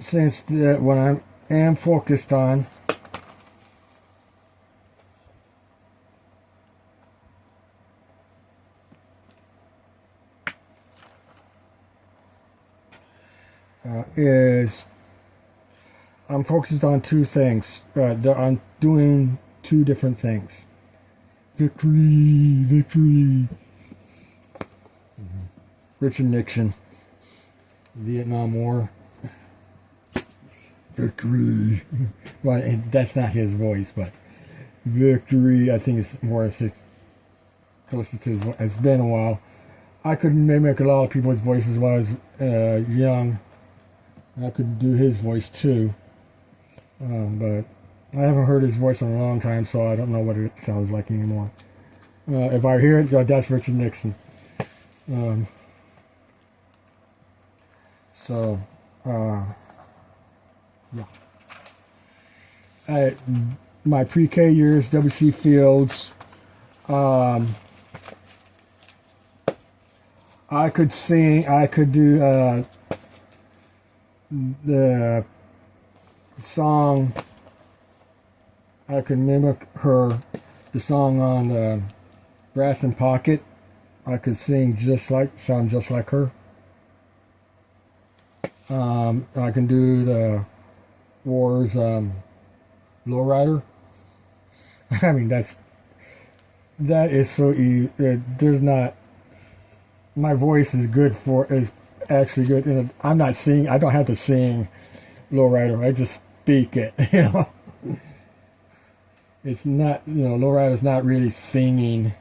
Since what I am focused on is I'm focused on two things. I'm doing two different things. Victory, victory. Richard Nixon, Vietnam War. Victory. Well, that's not his voice, but victory. I think it's more closer to his voice. It's been a while. I could mimic a lot of people's voices when I was young. I could do his voice too, but I haven't heard his voice in a long time, so I don't know what it sounds like anymore. If I hear it, that's Richard Nixon. So, yeah. My pre-K years, W.C. Fields. I could sing. I could do the song. I could mimic her. The song on Brass and Pocket. I could sing sound just like her. I can do the Wars Lowrider. I mean, that is so easy. There's not. My voice is actually good. And I'm not singing. I don't have to sing Lowrider. I just speak it. You know, it's not. You know, Lowrider is not really singing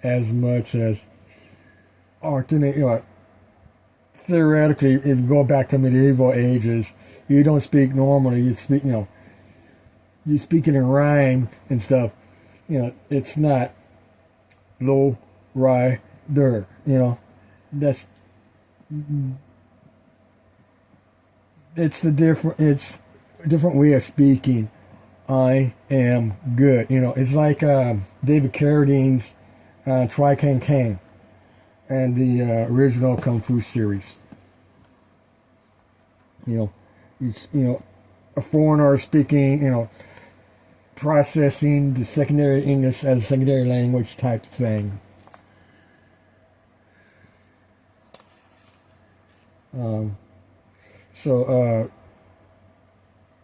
as much as alternate. You know, theoretically, if you go back to medieval ages, you don't speak normally. You speak. You know, you speak it in rhyme and stuff. You know, it's not low rider. You know, it's a different way of speaking. I am good. You know, it's like David Carradine's Try Kang Kang and the original Kung Fu series. You know, a foreigner speaking, you know, processing the secondary English as a secondary language type thing. You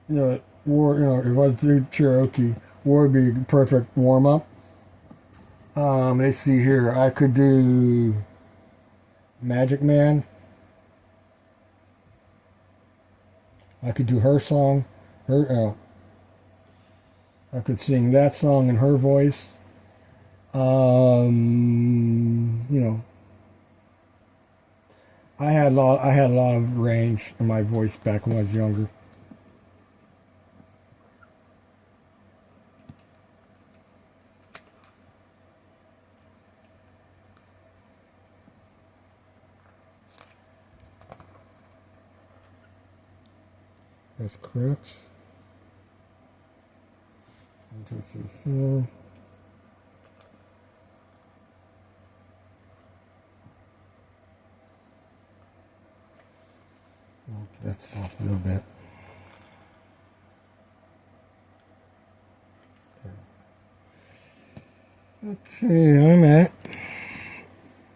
know, if I was to do Cherokee, war would be perfect warm up. Let's see here. I could do Magic Man. I could do her song. I could sing that song in her voice. You know, I had a lot of range in my voice back when I was younger. That's correct. 1, 2, 3, 4. That's off a little bit. Okay, I'm at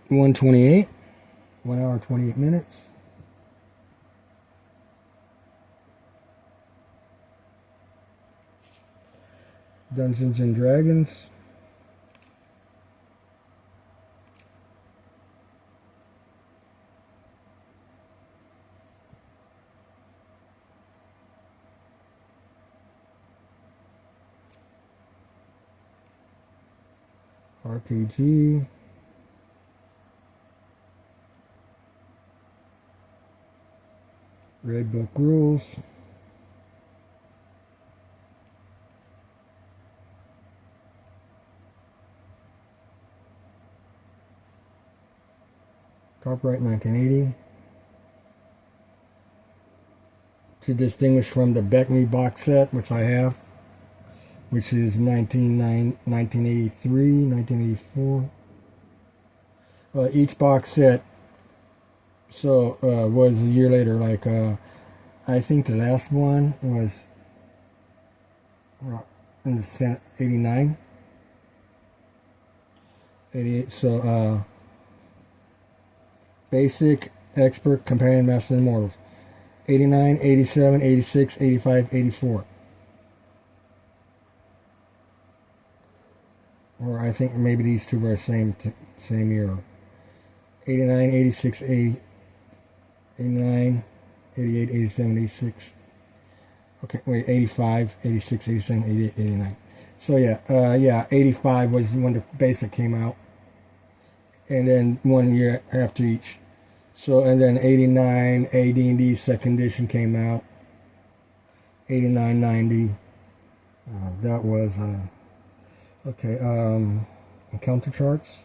1:28, 1 hour 28 minutes. Dungeons and Dragons. RPG. Red Book Rules. Copyright 1980. To distinguish from the Beckme box set, which I have, which is 1983, 1984. Each box set was a year later. Like I think the last one was in the 89, 88. So Basic, Expert, Companion, Master, and Immortals. 89, 87, 86, 85, 84. Or I think maybe these two were same year. 89, 86, 80, 89, 88, 87, 86. Okay, wait, 85, 86, 87, 88, 89. So yeah, 85 was when the Basic came out. and then 1 year after each. So, and then 89 AD&D second edition came out. 89, 90. That was okay. Encounter charts.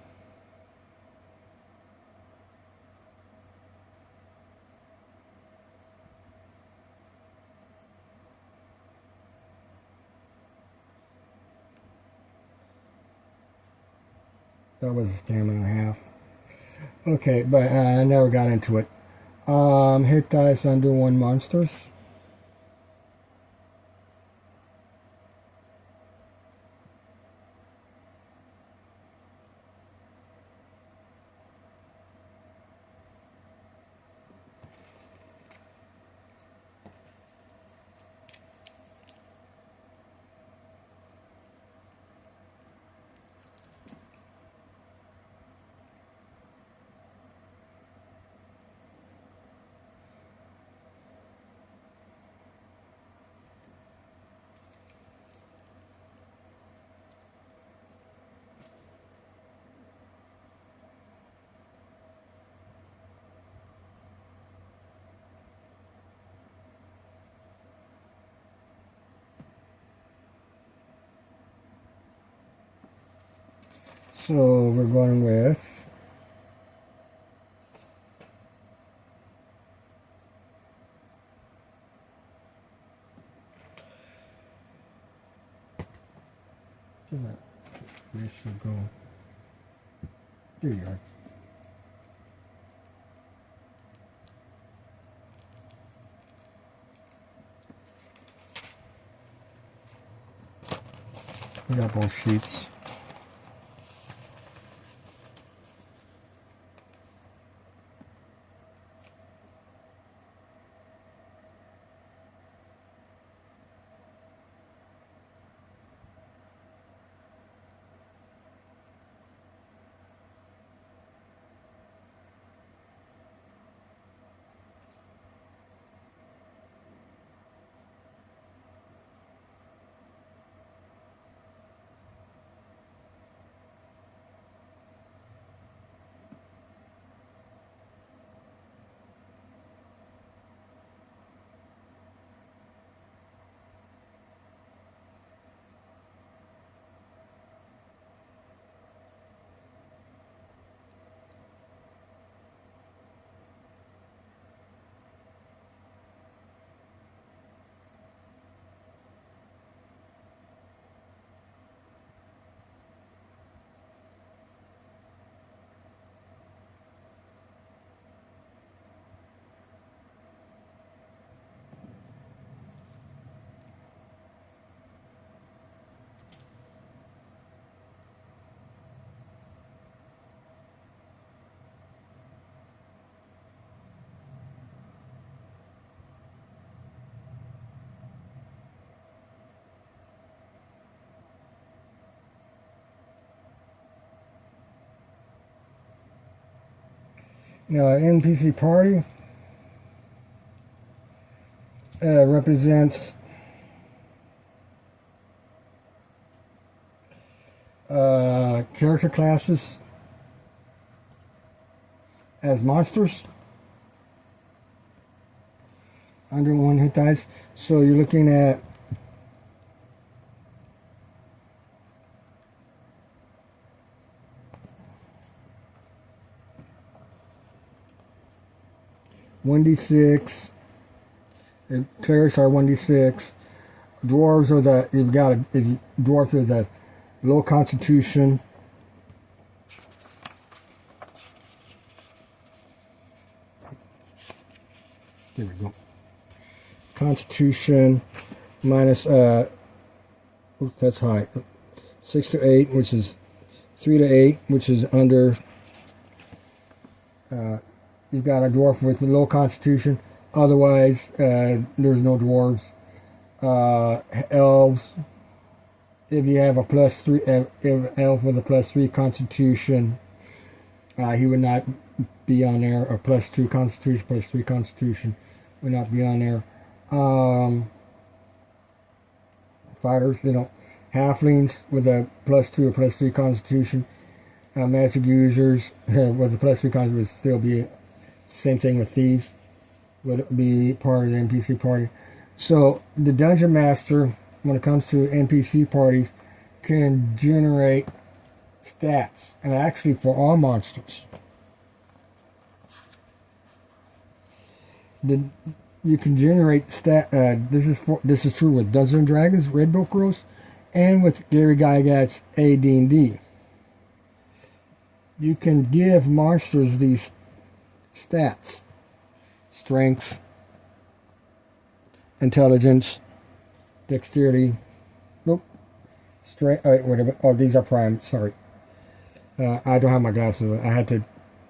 That was a scam and a half. Okay, but I never got into it. Hit dice under 1 monsters. So we're going with we should go. There you are. We got both sheets. Now, NPC party represents character classes as monsters under 1 hit dice. So you're looking at (1d6). Clerics are 1d6. Dwarves are dwarves are the low constitution. There we go. Constitution minus that's high. 6 to 8, which is 3 to 8, which is under. You've got a dwarf with low constitution. Otherwise, there's no dwarves. Elves. If you have a +3, if elf with a +3 constitution, he would not be on there. Or +2 constitution, +3 constitution would not be on there. Fighters, halflings with a +2 or +3 constitution magic users, with the plus 3 cons would still be same thing with thieves, would be part of the NPC party. So the dungeon master, when it comes to NPC parties, can generate stats, and actually for all monsters. You can generate stat. This is true with Dungeons and Dragons, Red Book Rules, and with Gary Gygax's AD&D. You can give monsters these stats: strength, intelligence, dexterity. Nope. Strength. Whatever. Oh, these are prime. Sorry. I don't have my glasses on. I had to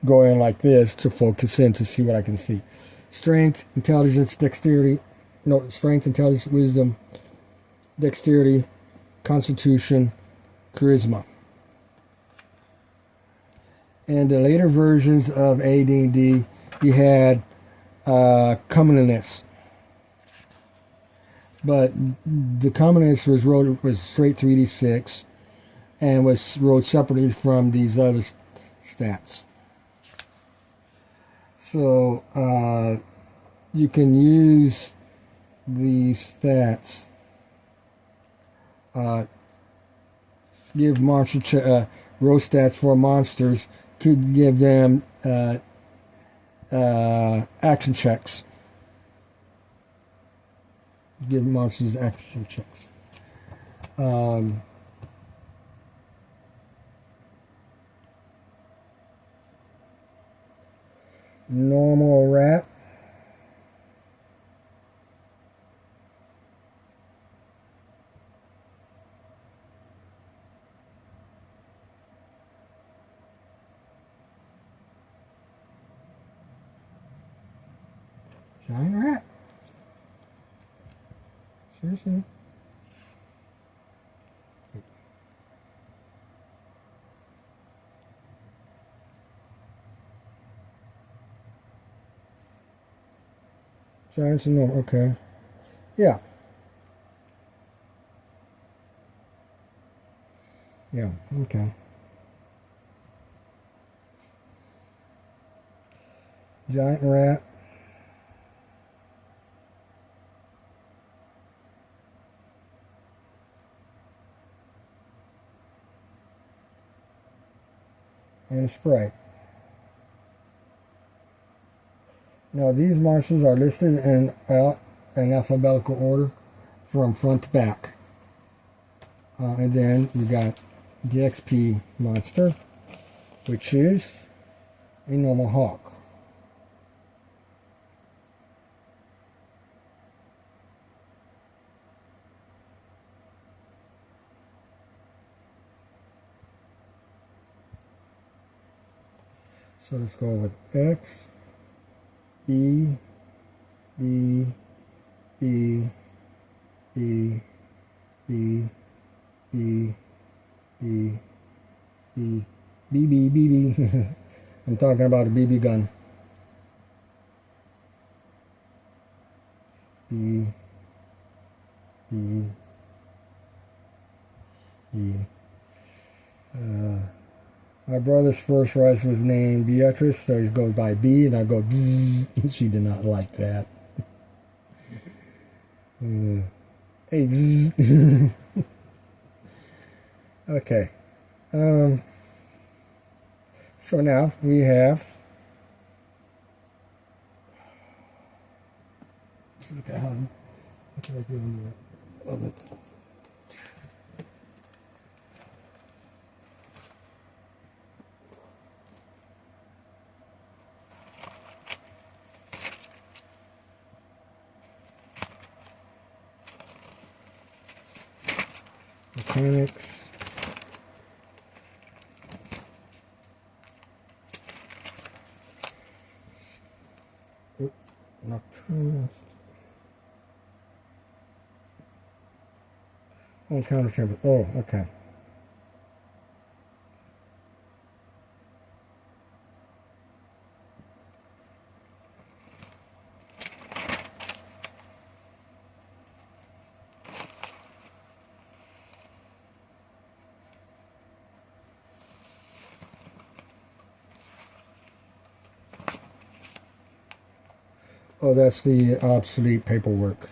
go in like this to focus in to see what I can see. Strength, intelligence, dexterity. No, strength, intelligence, wisdom, dexterity, constitution, charisma. And the later versions of AD&D, you had comeliness. But the comeliness was straight 3d6 and was rolled separately from these other stats. So you can use these stats, give monster roll stats for monsters, could give them action checks. Give monsters action checks. Normal rat. Giant rat. Seriously? Giants and normal, okay. Yeah. Yeah, okay. Giant rat. And a sprite. Now these monsters are listed in alphabetical order from front to back. And then we got the XP monster, which is a normal hawk. So let's go with X, B, B, B, B, B, B, B, B, B, B, B, B. I'm talking about a BB gun. B, B, B. My brother's first wife was named Beatrice, so he goes by B, and I go bzzz. She did not like that. Hey, bzzz. Okay. So now we have. Let's look at how. What can I do on the other? Mechanics. Nocturnal. Oh, counter chamber. Oh, okay. Oh, that's the obsolete paperwork.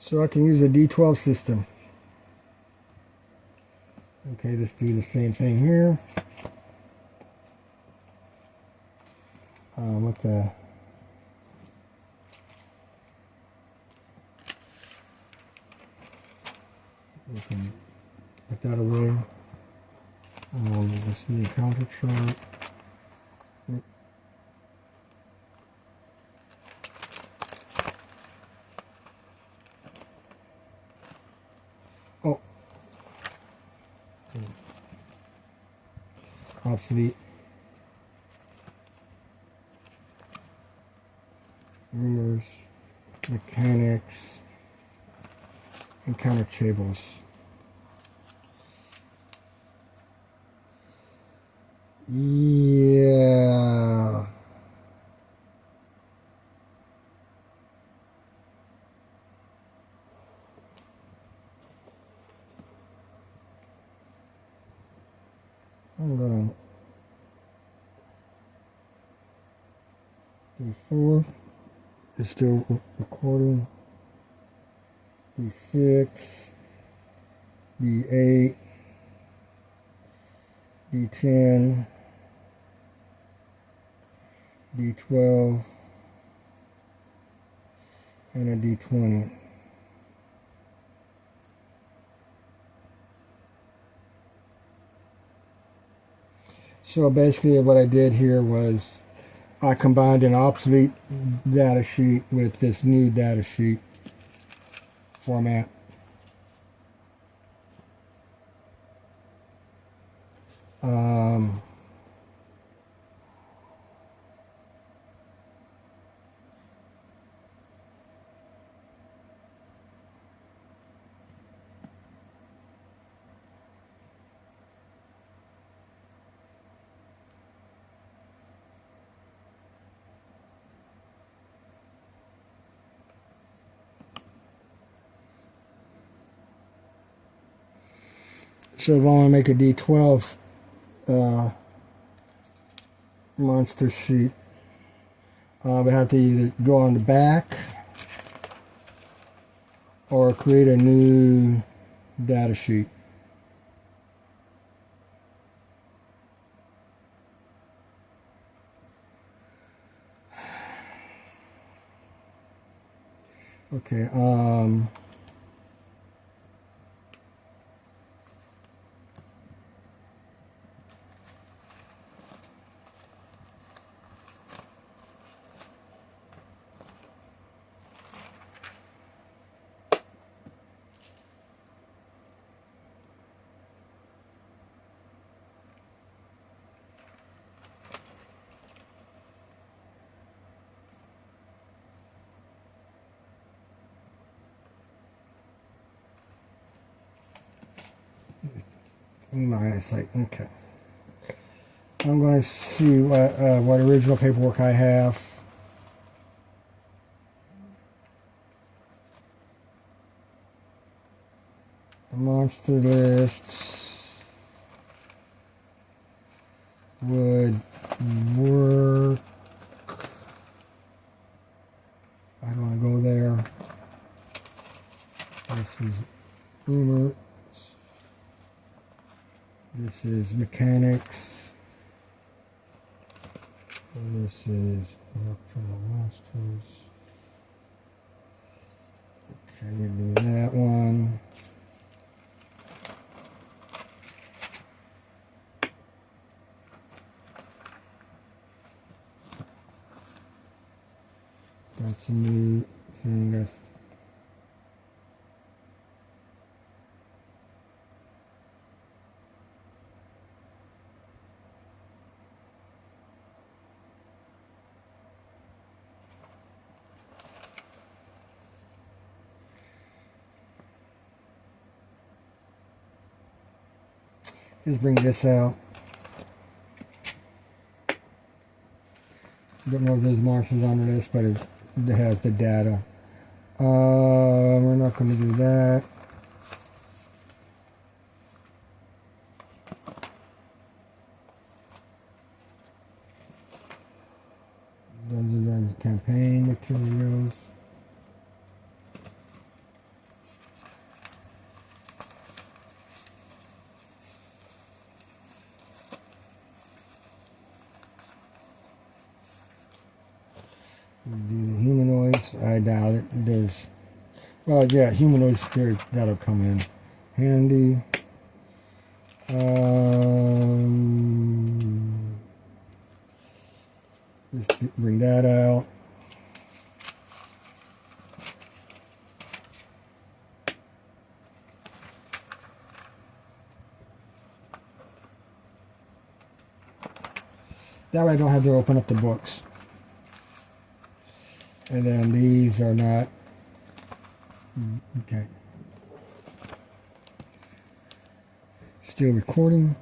So I can use a D12 system. Okay, let's do the same thing here. With the we can put that away. Just need a counter chart. Oh, obsolete. Rumors, mechanics, encounter tables. Yeah. I'm going D4. It's still recording. D6, D8, D10, D12, and a D20. So basically what I did here was I combined an obsolete data sheet with this new data sheet format. So if I want to make a D12 monster sheet, we have to either go on the back or create a new data sheet. Okay, my eyesight, okay. I'm going to see what original paperwork I have. The monster lists would work. I don't want to go there. This is Boomer. This is mechanics. This is Nocturnal Monsters. Okay, we do that one. That's a new thing. That's Just bring this out. Don't know if there's marshals under this, but it has the data. We're not going to do that. Those are campaign materials. The humanoids, I doubt it. There's, well, yeah, humanoid spirit, that'll come in handy. Just bring that out. That way I don't have to open up the books. And then these are not. Okay. Still recording.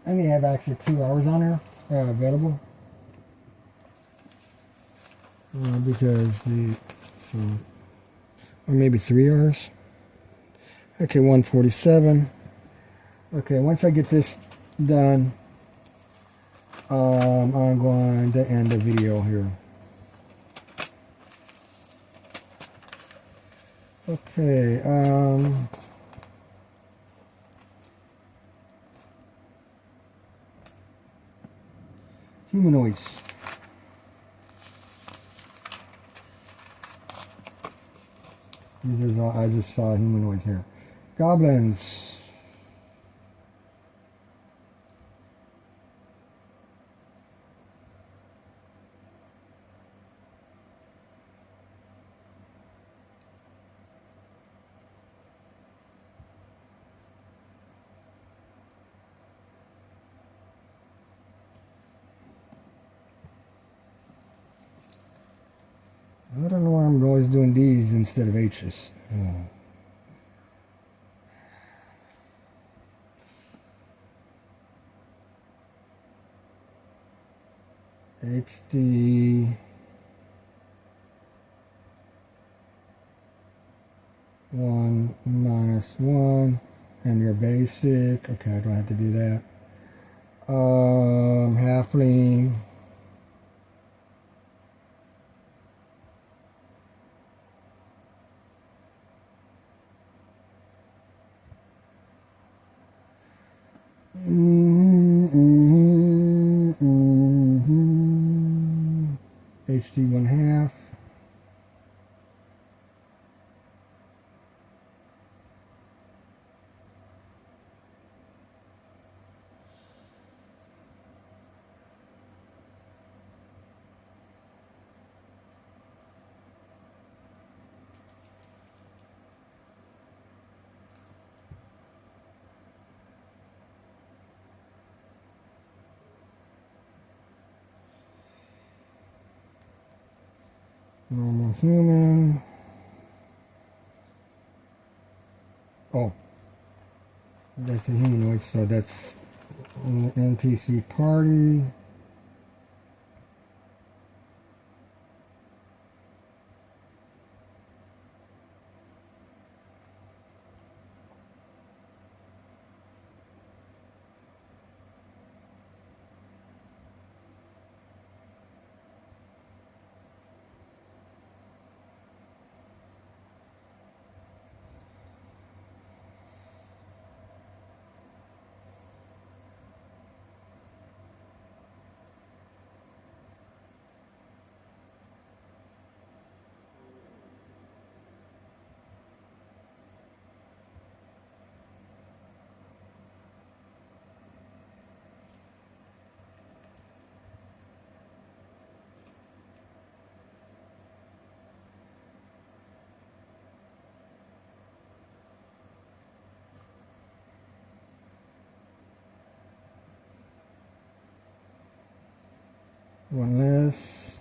I may have actually 2 hours on there available. Because or maybe 3 hours. Okay, 147. Okay, once I get this done, I'm going to end the video here. Okay, humanoids. These are, I just saw humanoids here. Goblins. I don't know why I'm always doing D's instead of H's. HD 1 minus 1 and your basic. Okay, I don't have to do that. Halfling. HD 1/2. Normal human. Oh, that's a humanoid, so that's an NPC party. One less.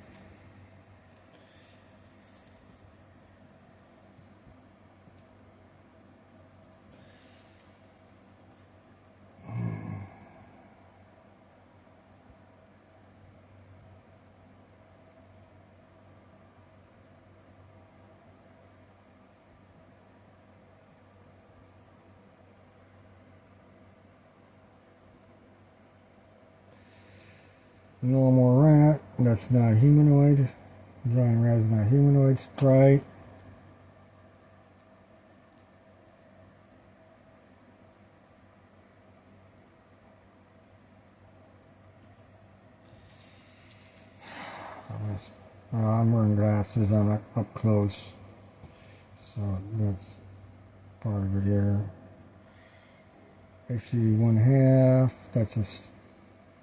Normal rat, that's not humanoid. Giant rat is not humanoid. Sprite. I'm wearing glasses, I'm up close. So that's part of it here. HP 1/2, that's a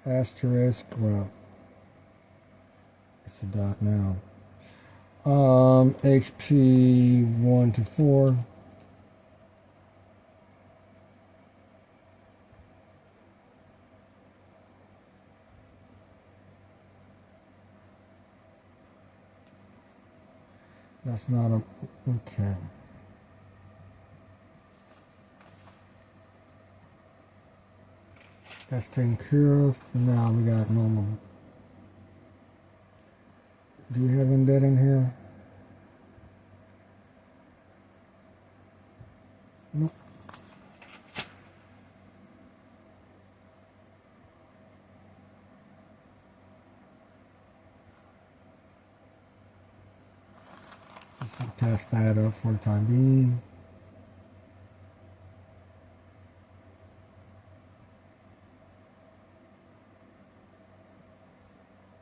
asterisk. Well, it's a dot now. HP 1 to 4. That's not a, okay. That's taken care of. Now we got normal. Do we have undead in here? Nope. Let's test that up for the time being.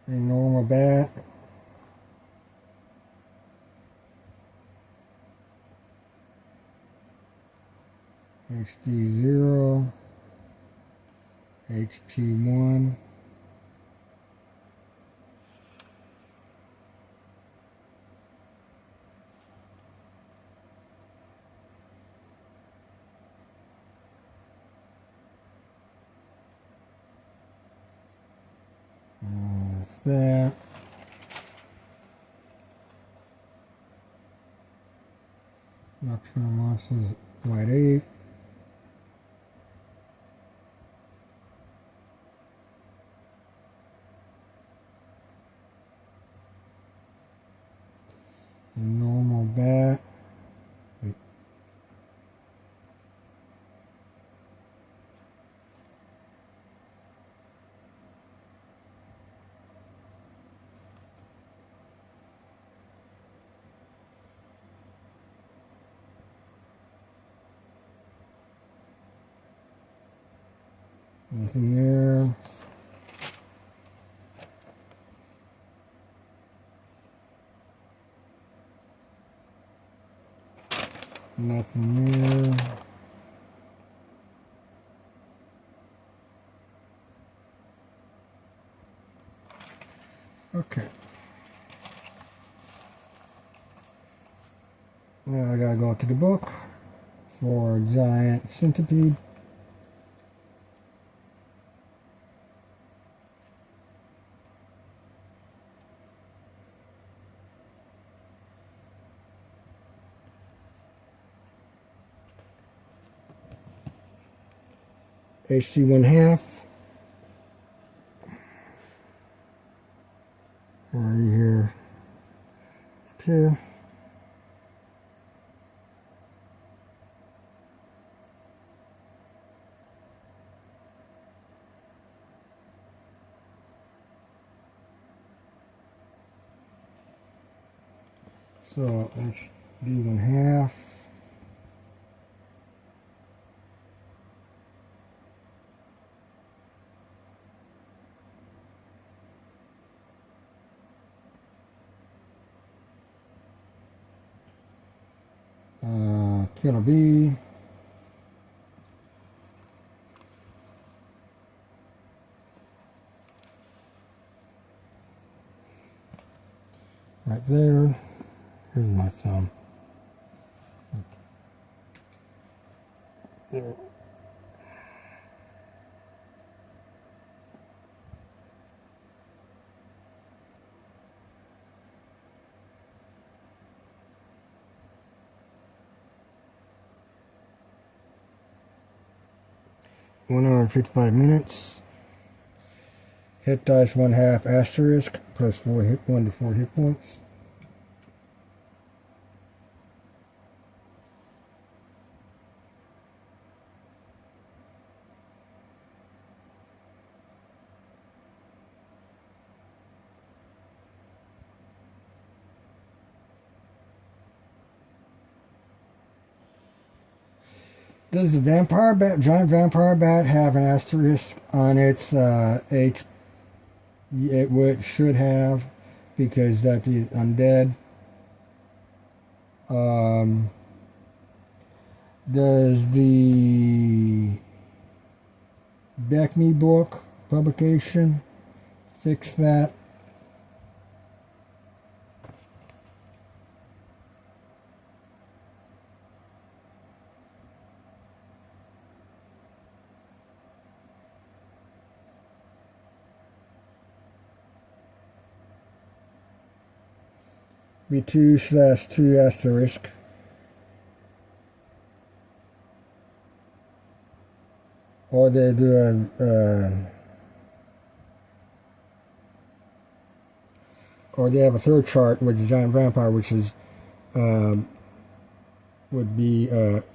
A normal bat. HD 0. HP 1. That's that. Nocturnal monsters, white 8. Normal bat. Nothing there. Nothing there. Okay. Now I gotta go to the book for giant centipede. HC 1/2. Already here. Up here. So HD 1/2. Killer B. Right there. Here's my thumb. Okay. There. 155 minutes. Hit dice 1/2 asterisk plus 1 to 4 hit points. Does the giant vampire bat have an asterisk on its H? Should have, because that'd be undead. Does the Back Me book publication fix that? Be 2/2 asterisk. Or they do or they have a third chart with the giant vampire, which is would be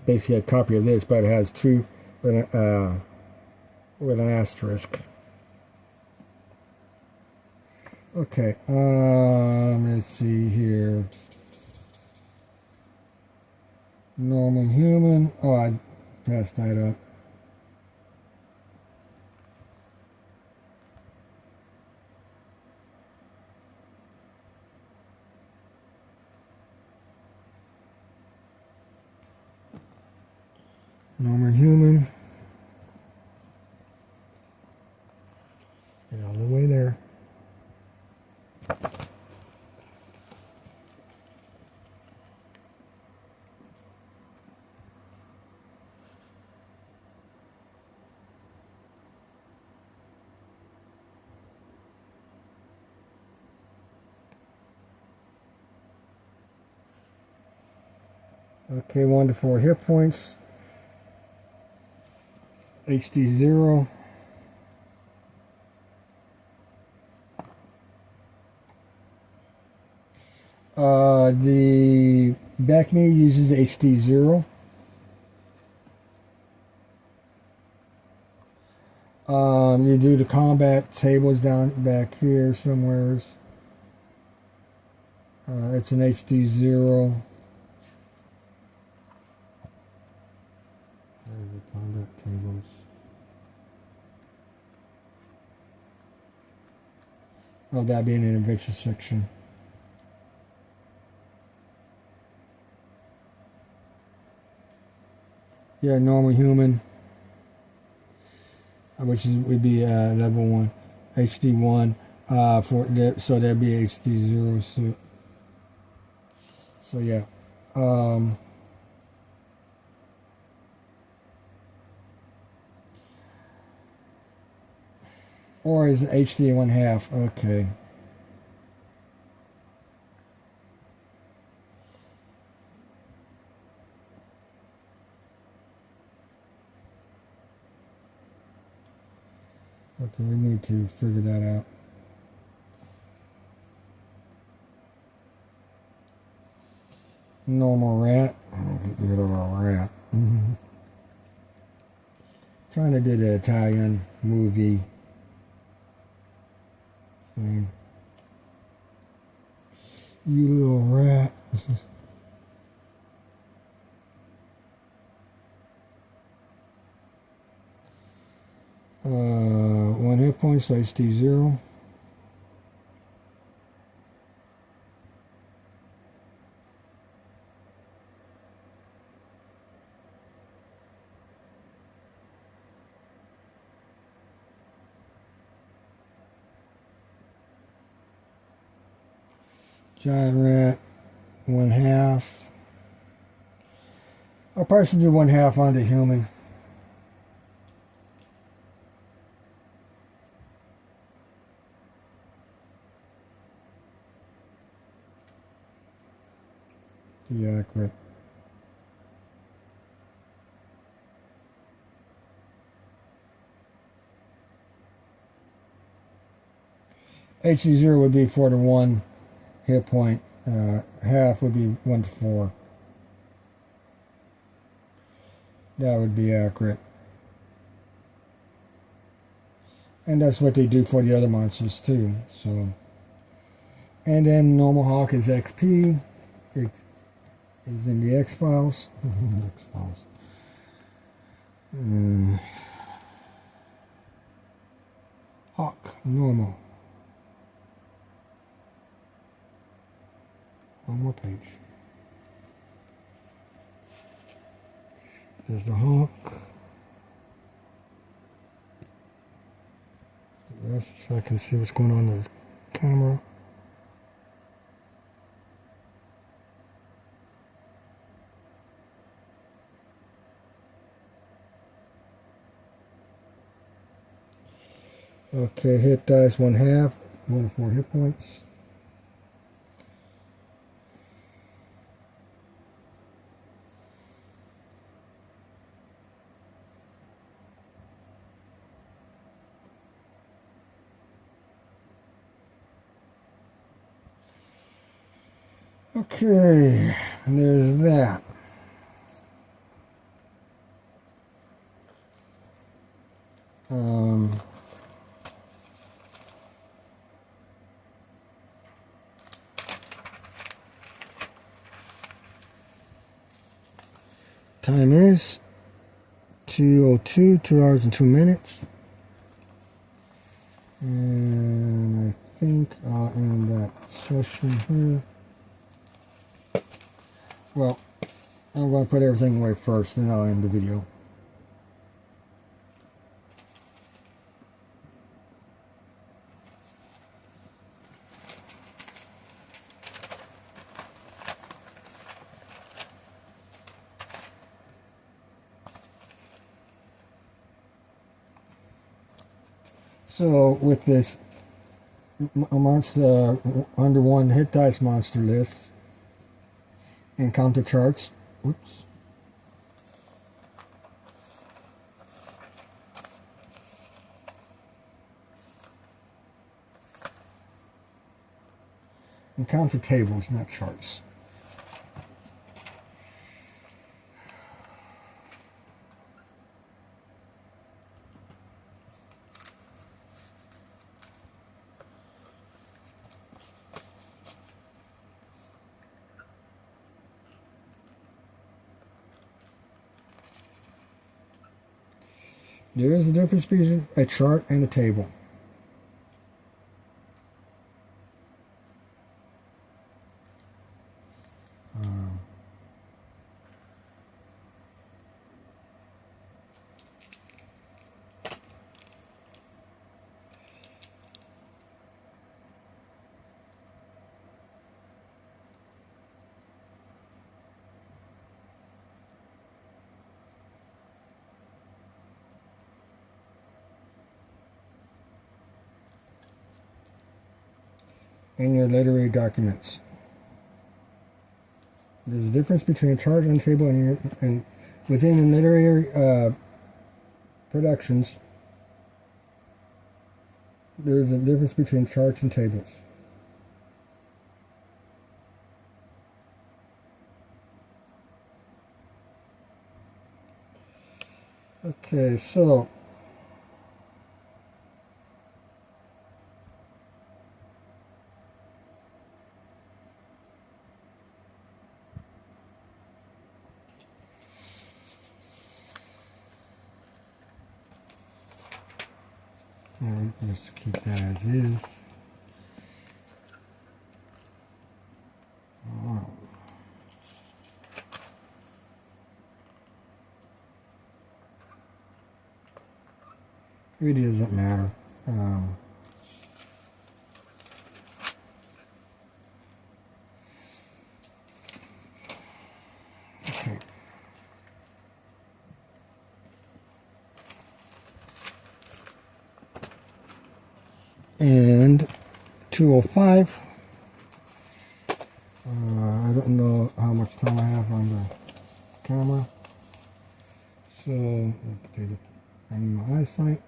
basically a copy of this, but it has 2 with an asterisk. Okay, let's see here. Normal human. Oh, I passed that up. Normal human. Get all the way there. Okay, 1 to 4 hit points. HD 0. The back knee uses HD 0. You do the combat tables down back here somewhere. It's an HD 0. There's the combat tables. Oh, that'd be in an adventure section. Yeah, normal human, which would be level 1, HD 1. So there'd be HD 0. So yeah. Or is it HD 1/2? Okay. Okay, we need to figure that out. Normal rat. Little rat. Trying to do the Italian movie thing. You little rat. 1 hit point, so HD 0. Giant rat, 1/2. I'll probably do 1/2 on the human. Be accurate. HD 0 would be 4 to 1 hit point. Half would be 1 to 4. That would be accurate. And that's what they do for the other monsters too. So, and then normal hawk is XP. It is in the X-Files. X-Files. Hawk, normal. One more page. There's the hawk. The rest, so I can see what's going on in this camera. Okay, hit dice 1/2, 1 to 4 hit points. Okay, and there's that. Time is 2:02, 2 hours and 2 minutes. And I think I'll end that session here. Well, I'm going to put everything away first, then I'll end the video. So with this monster under 1 hit dice monster list, encounter charts. Oops. Encounter tables, not charts. There is a difference between a chart and a table. In your literary documents. There's a difference between a chart and a table, and within literary productions, there's a difference between charts and tables. Okay, so just keep that as is. It really doesn't matter. Okay. And 2:05. I don't know how much time I have on the camera, so I need my eyesight.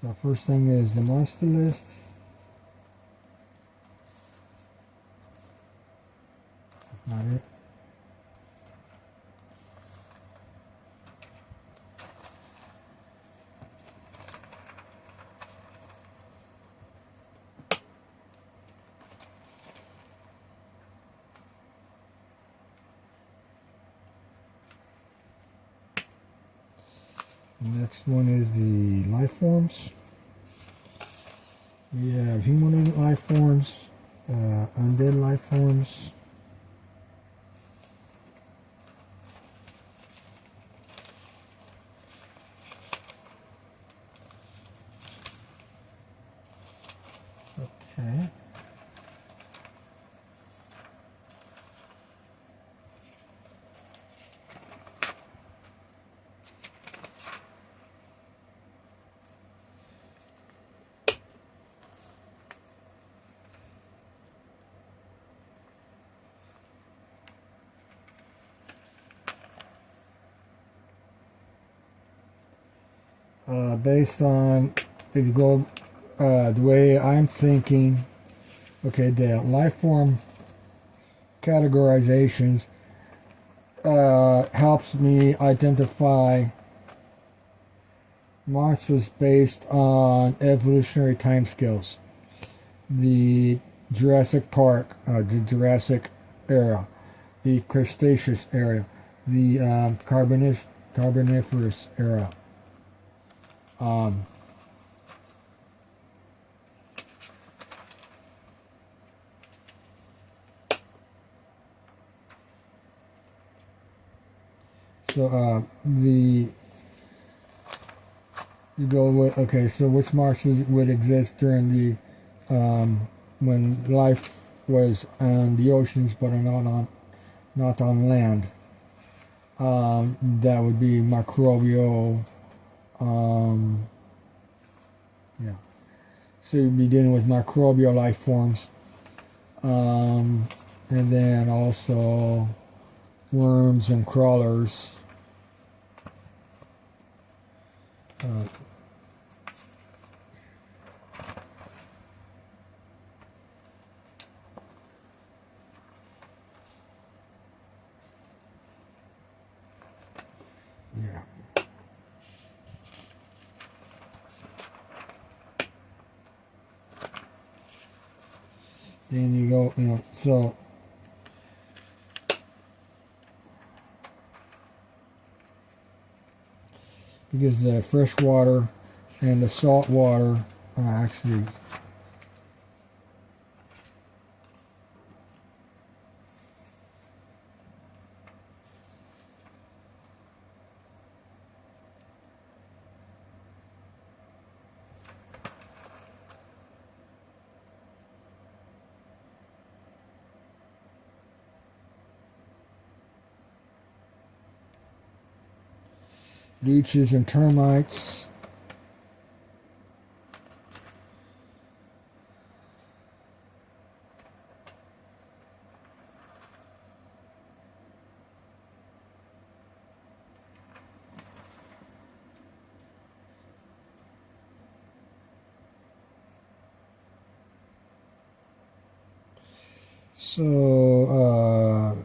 The first thing is the monster list. That's not it. Next one is the life forms. We have humanoid life forms, undead life forms, okay. Based on, if you go the way I'm thinking, okay, the life form categorizations helps me identify monsters based on evolutionary timescales. The Jurassic Park, the Jurassic era, the Cretaceous era, the Carboniferous era. So you go with, okay, so which monsters would exist during the when life was on the oceans but not on land? That would be microbial. Yeah. So you'd be dealing with microbial life forms, and then also worms and crawlers. Yeah. Then you go, so because the fresh water and the salt water actually leeches and termites. So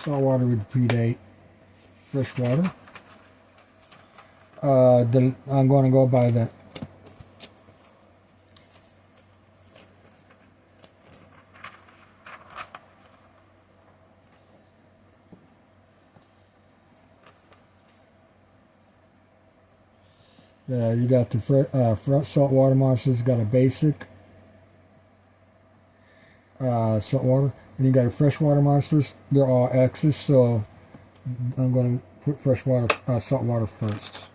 salt water would predate fresh water. I'm going to go by the you got the saltwater monsters. You got a basic saltwater, and you got a freshwater monsters. They're all X's, so I'm going to put freshwater, saltwater first,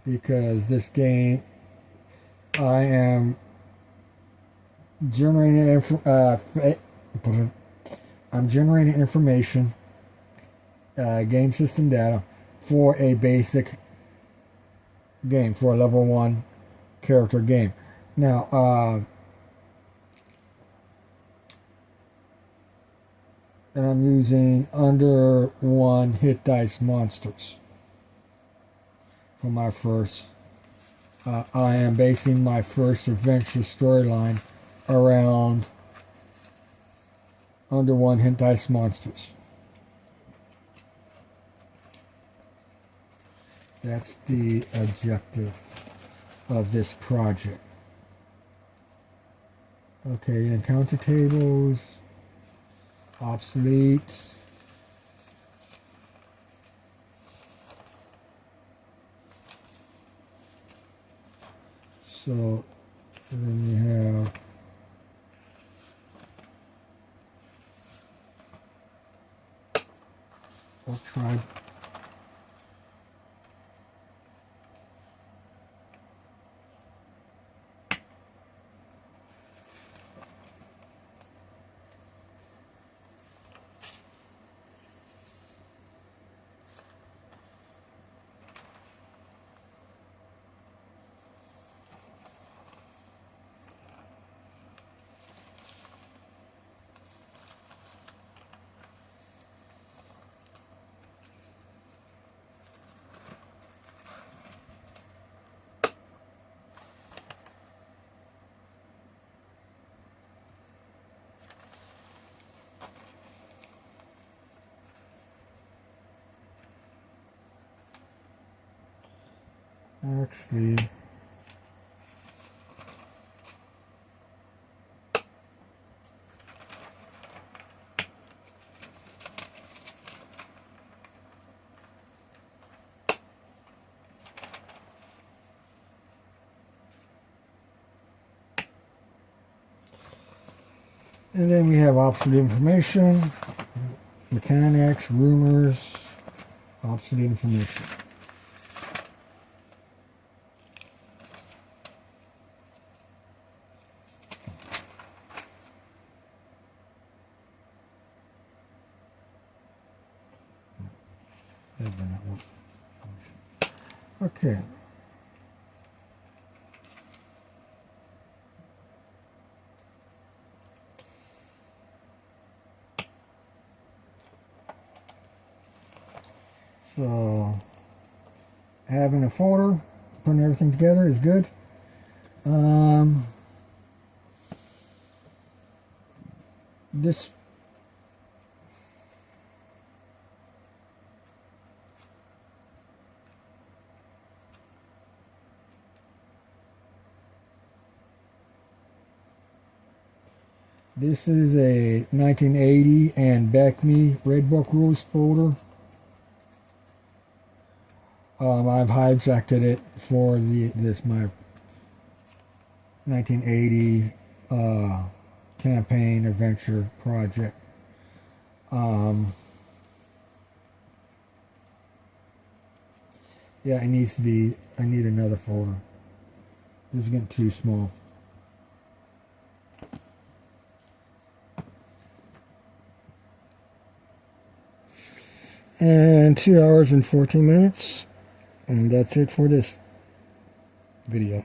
because this game I am generating I'm generating information, game system data for a basic game, for a level 1 character game. Now, and I'm using under 1 hit dice monsters for my first. I am basing my first adventure storyline around under 1 hit dice monsters. That's the objective of this project. Okay, encounter tables, obsolete. So then we have tribe. Actually, and then we have obsolete information, mechanics, rumors, obsolete information. Okay. So having a folder, putting everything together is good. This is a 1980 and Beckme Red Book Rules folder. I've hijacked it for my 1980 campaign-adventure project. Yeah, it needs to be. I need another folder. This is getting too small. And 2 hours and 14 minutes. And that's it for this video.